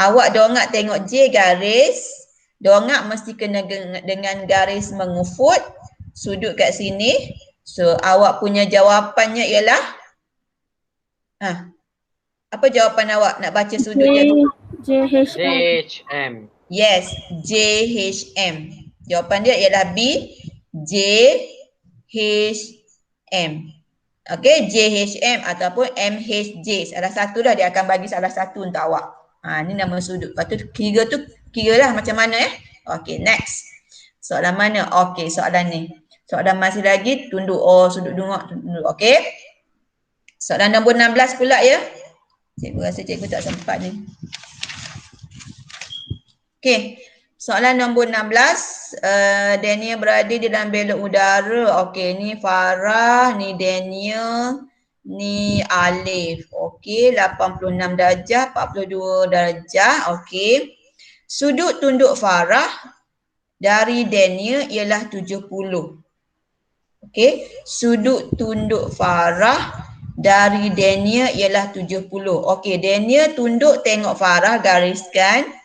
Awak dongak tengok J garis, dongak mesti kena dengan garis mengufut. Sudut kat sini. So awak punya jawapannya ialah apa jawapan awak? Nak baca sudut dia? JHM. Yes, JHM. Jawapan dia ialah B, JHM. Okey, JHM ataupun MHJ. Salah satu dah, dia akan bagi salah satu untuk awak. Ni nama sudut. Lepas tu kira lah macam mana Okey, next. Soalan mana? Okey, soalan ni. Soalan masih lagi tunduk. Sudut tunduk. Okey. Soalan nombor 16 pula ya. Cikgu rasa cikgu tak sempat ni. Okey. Soalan nombor 16, Daniel berada di dalam belok udara. Okey, ni Farah, ni Daniel, ni Alif. Okey, 86 darjah, 42 darjah. Okey. Sudut tunduk Farah dari Daniel ialah 70. Okey, sudut tunduk Farah dari Daniel ialah 70. Okey, Daniel tunduk tengok Farah, gariskan.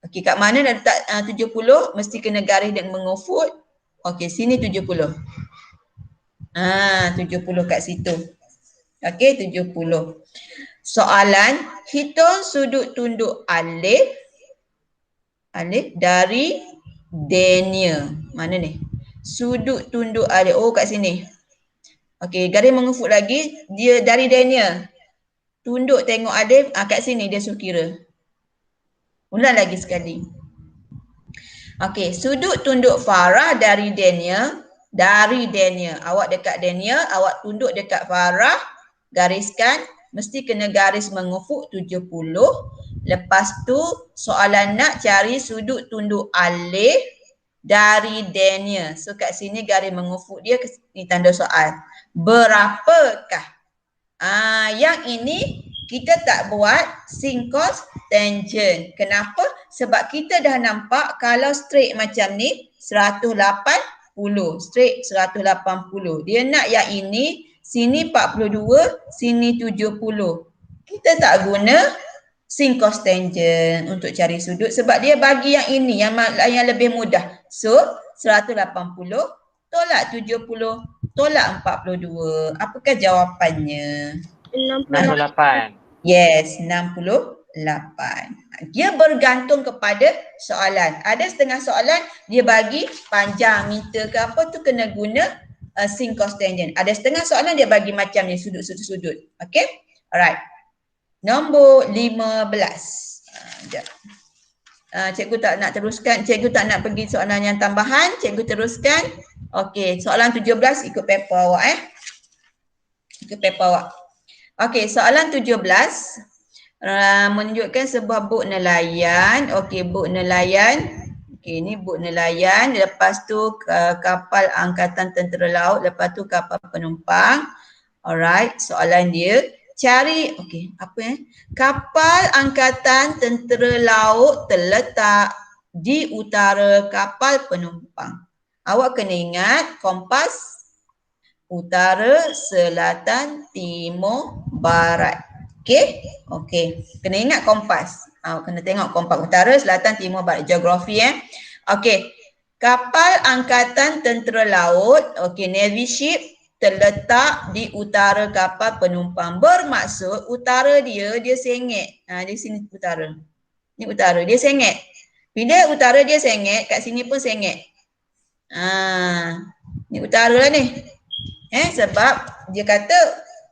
Okey, kat mana dah letak 70? Mesti kena garis dan mengufut. Okey, sini 70. 70 kat situ. Okey, 70. Soalan, hitung sudut tunduk Alif dari Daniel. Mana ni? Sudut tunduk Alif. Kat sini. Okey, garis mengufut lagi. Dia dari Daniel. Tunduk tengok Alif. Kat sini dia suruh kira. Ulang lagi sekali. Okey, sudut tunduk Farah dari Daniel. Awak dekat Daniel, awak tunduk dekat Farah. Gariskan. Mesti kena garis mengufuk 70. Lepas tu soalan nak cari sudut tunduk Alif dari Daniel. So kat sini garis mengufuk dia, ni tanda soal. Berapakah? Yang ini kita tak buat sin, cos, tangent. Kenapa? Sebab kita dah nampak kalau straight macam ni 180. Straight 180. Dia nak yang ini, sini 42, sini 70. Kita tak guna sin, cos, tangent untuk cari sudut sebab dia bagi yang ini yang lebih mudah. So 180 tolak 70 tolak 42. Apakah jawapannya? 68. Yes, 68. Dia bergantung kepada soalan. Ada setengah soalan dia bagi panjang meter ke apa tu kena guna sin, cos, tangent. Ada setengah soalan dia bagi macam ni sudut. Okay? Alright. Nombor 15. Sekejap. Cikgu tak nak teruskan. Cikgu tak nak pergi soalan yang tambahan. Cikgu teruskan. Okay, soalan 17 ikut paper awak Ikut paper awak. Okey, soalan 17 menunjukkan sebuah bot nelayan. Okey, bot nelayan. Okey, ni bot nelayan. Lepas tu kapal angkatan tentera laut. Lepas tu kapal penumpang. Alright, soalan dia. Cari, okey, kapal angkatan tentera laut terletak di utara kapal penumpang. Awak kena ingat kompas. Utara, selatan, timur, barat. Okey? Okey. Kena ingat kompas. Kena tengok kompas utara, selatan, timur, barat. Geografi Okey. Kapal angkatan tentera laut, okey, Navy ship terletak di utara kapal penumpang. Bermaksud utara dia sengit. Di sini utara. Ni utara, dia sengit. Bila utara dia sengit, kat sini pun sengit. Ni utara lah ni. Sebab dia kata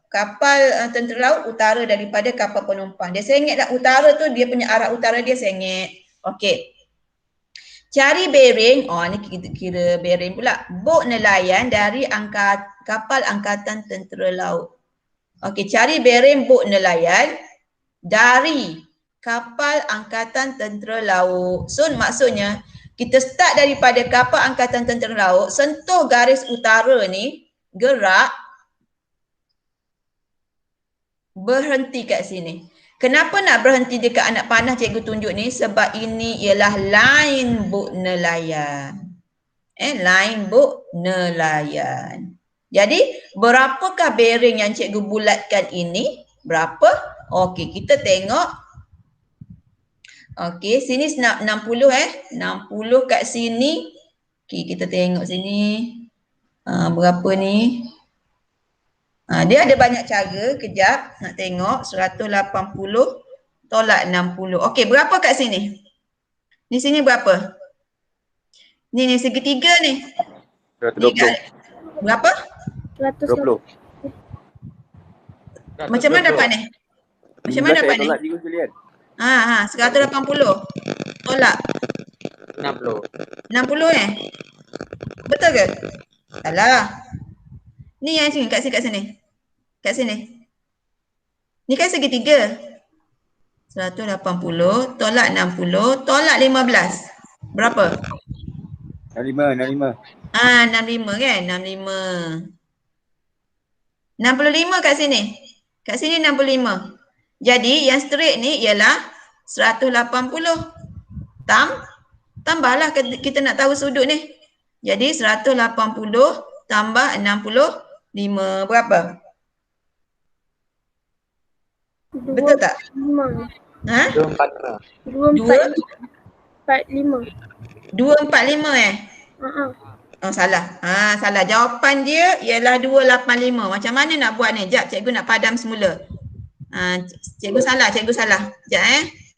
kapal tentera laut utara daripada kapal penumpang. Dia sengit lah utara tu, dia punya arah utara dia sengit. Okey. Cari bearing, ni kita kira bearing pula. Bot nelayan dari kapal angkatan tentera laut. Okey, cari bearing bot nelayan dari kapal angkatan tentera laut. So maksudnya kita start daripada kapal angkatan tentera laut, sentuh garis utara ni, gerak, berhenti kat sini. Kenapa nak berhenti dekat anak panah cikgu tunjuk ni? Sebab ini ialah line bot nelayan. Line bot nelayan. Jadi, berapakah bearing yang cikgu bulatkan ini? Berapa? Okey, kita tengok. Okey, sini 60 60 kat sini. Okey, kita tengok sini. Berapa ni? Dia ada banyak cara. Kejap nak tengok. 180 tolak 60. Okey, berapa kat sini? Di sini berapa? Ni segitiga ni. 120. Berapa? 20. Macam mana dapat ni? Macam mana dapat ni? Tolak cikgu sekalian. 180. Tolak 60. 60 Betul ke? Salah. Ni yang sini, kat sini. Kat sini. Ni kan segitiga. 180 tolak 60 tolak 15. Berapa? 65. 65 kan? 65. 65 kat sini. Kat sini 65. Jadi yang straight ni ialah 180. Tambahlah kita nak tahu sudut ni. Jadi 180 tambah 65 berapa? Betul tak? 5. Ha? 245. 245 Oh salah. Salah. Jawapan dia ialah 285. Macam mana nak buat ni? Jap, cikgu nak padam semula. Cikgu salah. Jap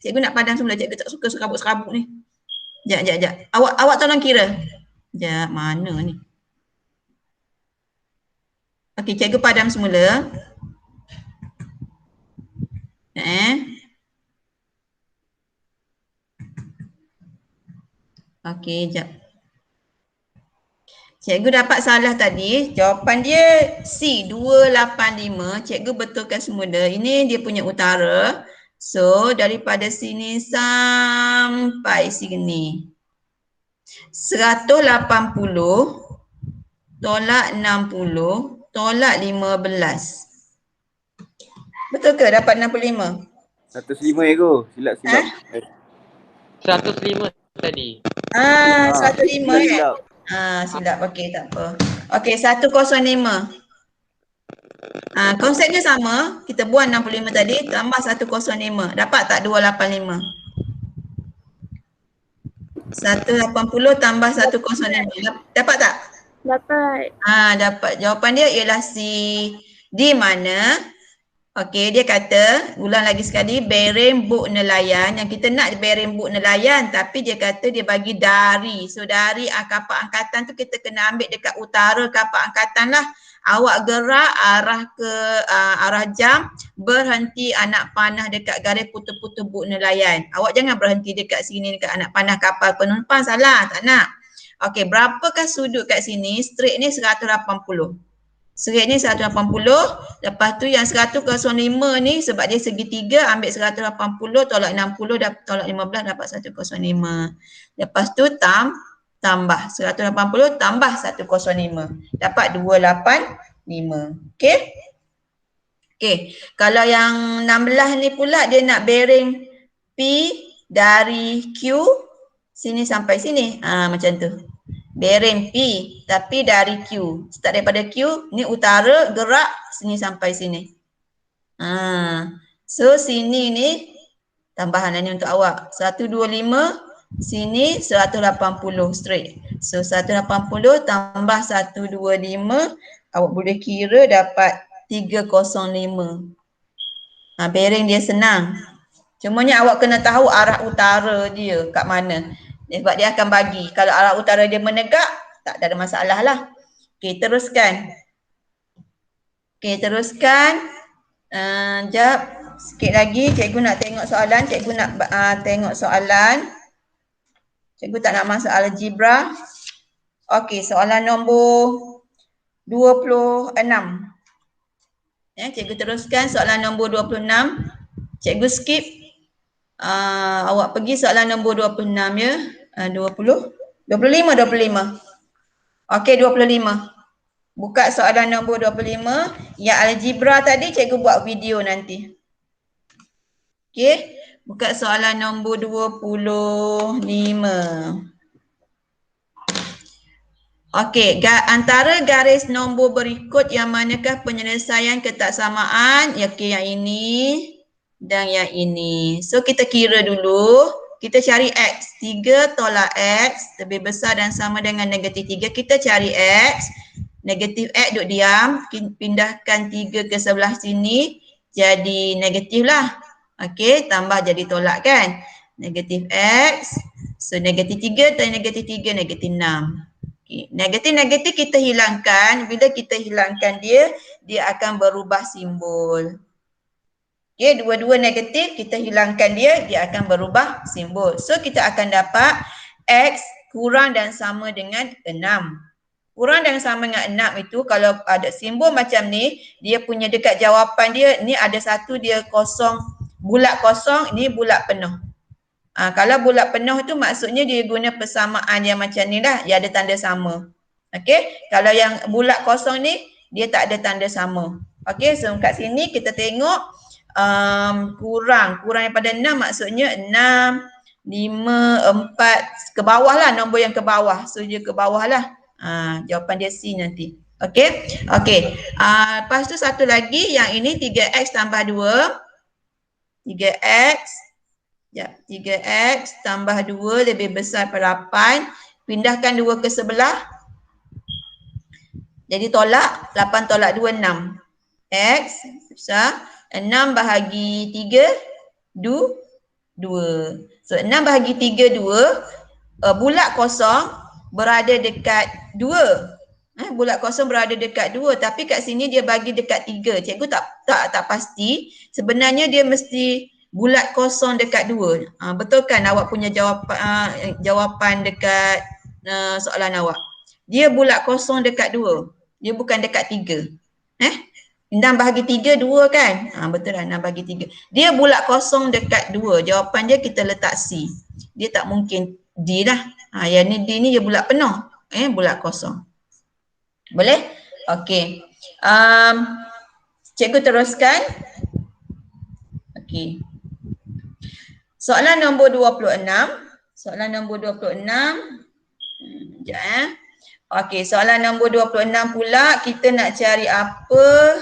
Cikgu nak padam semula. Cikgu tak suka serabut-serabut ni. Jap. Awak tolong kira. Jap, mana ni? Okey, cikgu padam semula. Okey, jap. Cikgu dapat salah tadi. Jawapan dia C, 285. Cikgu betulkan semula. Ini dia punya utara. So, daripada sini sampai sini. 180 tolak 60 tolak 15. Betul ke dapat 65? 105 ego. Silap. 105 tadi. 105 silap. Okey, tak apa. Okey, 105. Konsepnya sama. Kita buang 65 tadi tambah 105. Dapat tak 285? 180 tambah 105. Dapat tak? Dapat. Dapat. Jawapan dia ialah C. Di mana okey, dia kata, ulang lagi sekali, bearing book nelayan. Yang kita nak bearing book nelayan, tapi dia kata dia bagi dari. So, dari kapal angkatan tu kita kena ambil dekat utara kapal angkatan lah. Awak gerak arah jam, berhenti anak panah dekat garis putus-putus book nelayan. Awak jangan berhenti dekat sini dekat anak panah kapal penumpang, salah, tak nak. Okey, berapakah sudut kat sini? Straight ni 180. Straight ni 180, lepas tu yang 105 ni sebab dia segitiga, ambil 180 tolak 60 tolak 15 dapat 105. Lepas tu tambah 180 tambah 105 dapat 285. Okey? Okey, kalau yang 16 ni pula dia nak bearing P dari Q sini sampai sini. Macam tu. Bearing P tapi dari Q. Start daripada Q, ni utara, gerak sini sampai sini. So sini ni tambahan ni untuk awak. 125, sini 180 straight. So 180 tambah 125, awak boleh kira dapat 305. Bearing dia senang. Cumanya awak kena tahu arah utara dia kat mana. Sebab dia akan bagi. Kalau arah utara dia menegak, tak ada masalah lah. Okey, teruskan. Jap. Sikit lagi. Cikgu nak tengok soalan. Cikgu tak nak masuk algebra. Okey, soalan nombor 26. Cikgu teruskan soalan nombor 26. Cikgu skip. Awak pergi soalan nombor 26 ya. 25. Okey, 25. Buka soalan nombor 25. Yang algebra tadi cikgu buat video nanti. Okey, buka soalan nombor 25. Okey, antara garis nombor berikut yang manakah penyelesaian ketaksamaan? Okey, yang ini dan yang ini. So kita kira dulu. Kita cari X. 3 tolak X lebih besar dan sama dengan negatif 3. Kita cari X. Negatif X duduk diam. Pindahkan 3 ke sebelah sini. Jadi negatif lah. Okey, tambah jadi tolak kan. Negatif X. So negatif 3 dan negatif 3, negatif 6. Okay. Negatif-negatif kita hilangkan. Bila kita hilangkan dia, dia akan berubah simbol. Okey, dua-dua negatif, kita hilangkan dia akan berubah simbol. So kita akan dapat X kurang dan sama dengan 6. Kurang dan sama dengan 6 itu kalau ada simbol macam ni, dia punya dekat jawapan dia, ni ada satu dia kosong, bulat kosong, ni bulat penuh. Kalau bulat penuh tu maksudnya dia guna persamaan yang macam ni lah, dia ada tanda sama. Okey, kalau yang bulat kosong ni, dia tak ada tanda sama. Okey, so kat sini kita tengok kurang daripada 6 maksudnya 6, 5, 4, ke bawah lah, nombor yang ke bawah. So dia ke bawah lah. Jawapan dia C nanti. Okey. Okey. Lepas tu satu lagi yang ini 3x tambah 2. 3x. Ya, 3x tambah 2 lebih besar daripada 8. Pindahkan 2 ke sebelah. Jadi tolak 8 tolak 2 6. X besar 6 bahagi 3 2. So 6 bahagi 3 2 bulat kosong berada dekat 2. Bulat kosong berada dekat 2 tapi kat sini dia bagi dekat 3. Cikgu tak pasti. Sebenarnya dia mesti bulat kosong dekat 2. Betul kan awak punya jawapan dekat soalan awak. Dia bulat kosong dekat 2. Dia bukan dekat 3. 6 bahagi 3 2 kan? Betul lah 6 bahagi 3. Dia bulat kosong dekat 2. Jawapan dia kita letak C. Dia tak mungkin D lah. Yang ni D ni dia bulat penuh. Bulat kosong. Boleh? Okey. Cikgu teruskan. Okey. Soalan nombor 26. Soalan nombor 26. Sekejap Okey, soalan nombor 26 pula kita nak cari apa?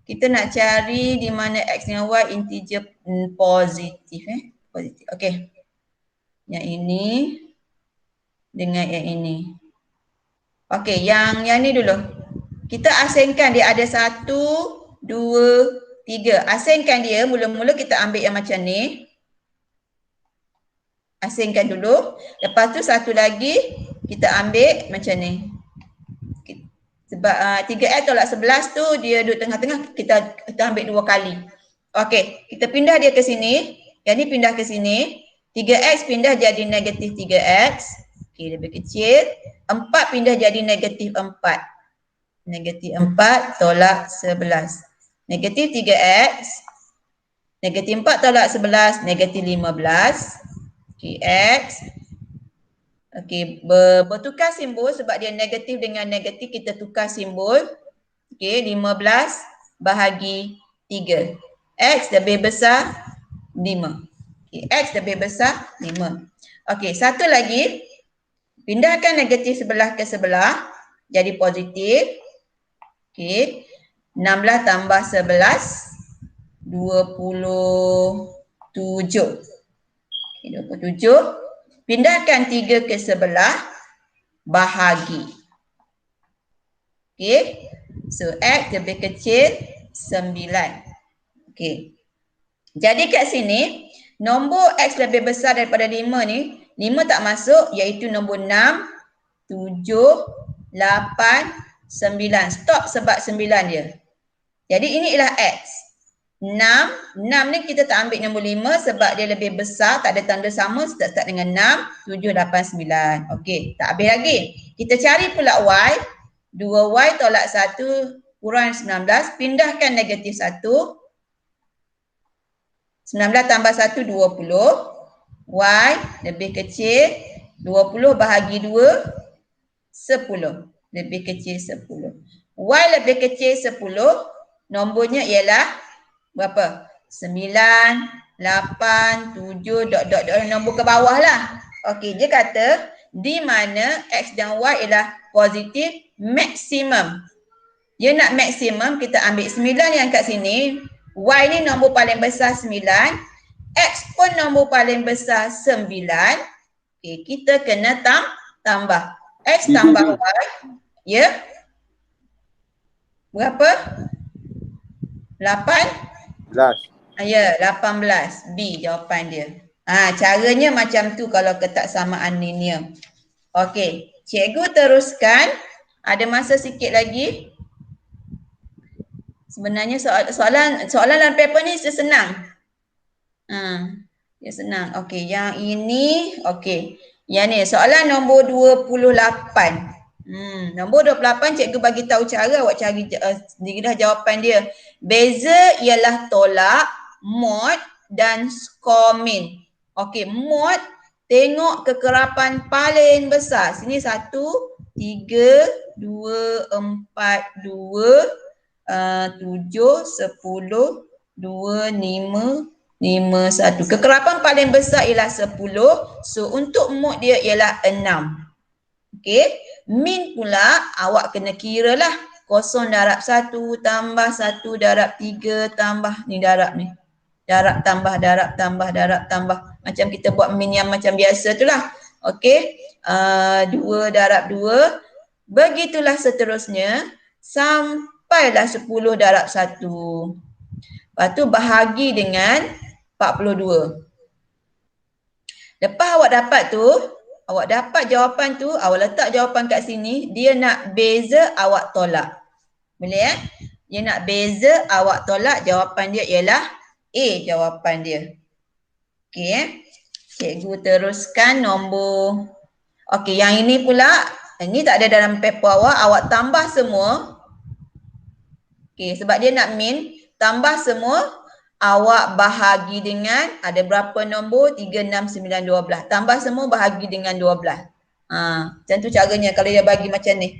Kita nak cari di mana X dengan Y integer positif. Positif. Okey. Yang ini dengan yang ini. Okey, yang ni dulu. Kita asingkan dia ada 1, 2, 3. Asingkan dia, mula-mula kita ambil yang macam ni. Asingkan dulu. Lepas tu satu lagi kita ambil macam ni. Sebab 3X tolak 11 tu dia duduk tengah-tengah, kita ambil 2 kali. Okey, kita pindah dia ke sini. Yang ni pindah ke sini. 3X pindah jadi negatif 3X. Okey, lebih kecil. 4 pindah jadi negatif 4. Negatif 4 tolak 11. Negatif 3X. Negatif 4 tolak 11, negatif 15. Okey, X. Okey, bertukar simbol sebab dia negatif dengan negatif, kita tukar simbol. Okey, 15 bahagi 3. X lebih besar 5. Okey, X lebih besar 5. Okey, satu lagi. Pindahkan negatif sebelah ke sebelah. Jadi positif. Okey, 16 tambah 11. 27. Okey, 27. Pindahkan 3 ke sebelah, bahagi. Okey. So, X lebih kecil 9. Okey. Jadi kat sini, nombor X lebih besar daripada 5 ni, 5 tak masuk iaitu nombor 6, 7, 8, 9. Stop sebab 9 dia. Jadi ini ialah X. 6 ni kita tak ambil nombor 5 sebab dia lebih besar, tak ada tanda sama, start dengan 6, 7, 8, 9. Okey, tak habis lagi. Kita cari pula Y. 2Y tolak 1 kurang 19, pindahkan negatif 1. 19 tambah 1, 20. Y lebih kecil, 20 bahagi 2, 10. Lebih kecil 10. Y lebih kecil 10, nombornya ialah berapa? 9, 8, 7, nombor ke bawah lah. Okey, dia kata di mana X dan Y ialah positif maksimum. Dia nak maksimum, kita ambil 9 yang kat sini. Y ni nombor paling besar 9. X pun nombor paling besar 9. Okey, kita kena tambah. X tambah Y. Ya? Berapa? 8? Ya, 18. B jawapan dia. Caranya macam tu kalau ketaksamaan linear. Okey, cikgu teruskan. Ada masa sikit lagi. Sebenarnya soalan dalam paper ni senang. Dia senang. Okey, yang ini okey. Yang ni soalan nombor 28. Nombor 28 cikgu bagi tahu cara awak cari sendirilah jawapan dia. Beza ialah tolak, mod dan skor min. Okey, mod tengok kekerapan paling besar. Sini 1, 3, 2, 4, 2, 7, 10, 2, 5, 1. Kekerapan paling besar ialah 10. So untuk mod dia ialah 6. Okey. Min pula awak kena kira lah. 0 darab 1 tambah 1 darab 3 tambah ni darab ni. Darab tambah. Macam kita buat min yang macam biasa tu lah. Okey. 2 darab 2. Begitulah seterusnya. Sampailah 10 darab 1. Lepas tu bahagi dengan 42. Lepas awak dapat tu, awak dapat jawapan tu, awak letak jawapan kat sini, dia nak beza, awak tolak. Boleh Dia nak beza, awak tolak, jawapan dia ialah A jawapan dia. Okey Cikgu teruskan nombor. Okey, yang ini pula, ini tak ada dalam paper awak tambah semua. Okey, sebab dia nak min, tambah semua. Awak bahagi dengan ada berapa nombor? 3, 6, 9, 12. Tambah semua bahagi dengan 12. Macam tu caranya kalau dia bagi macam ni.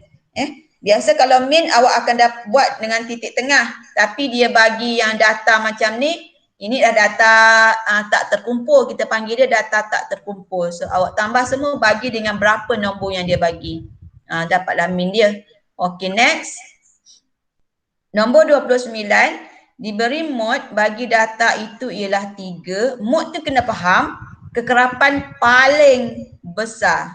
Biasa kalau min awak akan buat dengan titik tengah. Tapi dia bagi yang data macam ni. Ini dah data tak terkumpul. Kita panggil dia data tak terkumpul. So awak tambah semua bagi dengan berapa nombor yang dia bagi. Dapatlah min dia. Okay, next. Nombor 29. Diberi mod bagi data itu ialah 3. Mod tu kena faham kekerapan paling besar.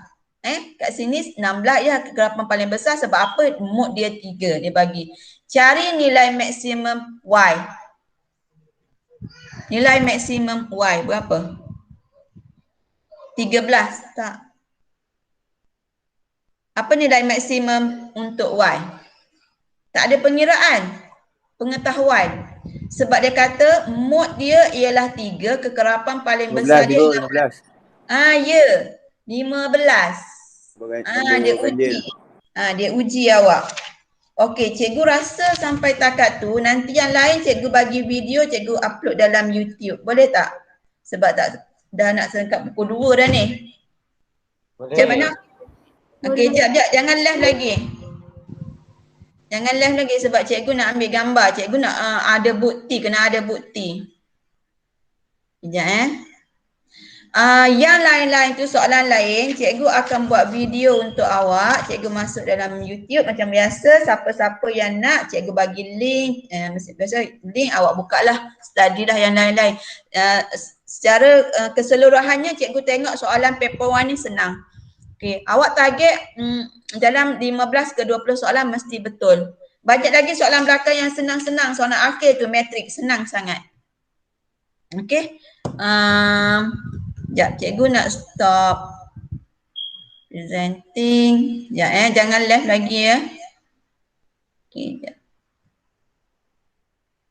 Kat sini 16 ya kekerapan paling besar sebab apa? Mod dia 3 dia bagi. Cari nilai maksimum Y. Nilai maksimum Y berapa? 13 tak? Apa nilai maksimum untuk Y? Tak ada pengiraan. Pengetahuan. Sebab dia kata mod dia ialah 3, kekerapan paling besar dia ialah 15. Ya. 15. Dia uji. Dia uji awak. Okey, cikgu rasa sampai takat tu nanti yang lain cikgu bagi video, cikgu upload dalam YouTube. Boleh tak? Sebab tak dah nak sengkap pukul 2 dah ni. Boleh. Cik mana? Okey, jap jangan live lagi. Jangan live lagi sebab cikgu nak ambil gambar. Cikgu nak ada bukti, kena ada bukti. Sekejap yang lain-lain tu soalan lain, cikgu akan buat video untuk awak. Cikgu masuk dalam YouTube macam biasa. Siapa-siapa yang nak, cikgu bagi link. Biasa link awak bukalah, study lah yang lain-lain. Secara keseluruhannya cikgu tengok soalan paper 1 ni senang. Okay, awak target dalam 15 ke 20 soalan mesti betul. Banyak lagi soalan belakang yang senang-senang. Soalan akhir tu matrik senang sangat. Okay. Sekejap, cikgu nak stop presenting. Sekejap jangan live lagi ya. Okay, sekejap.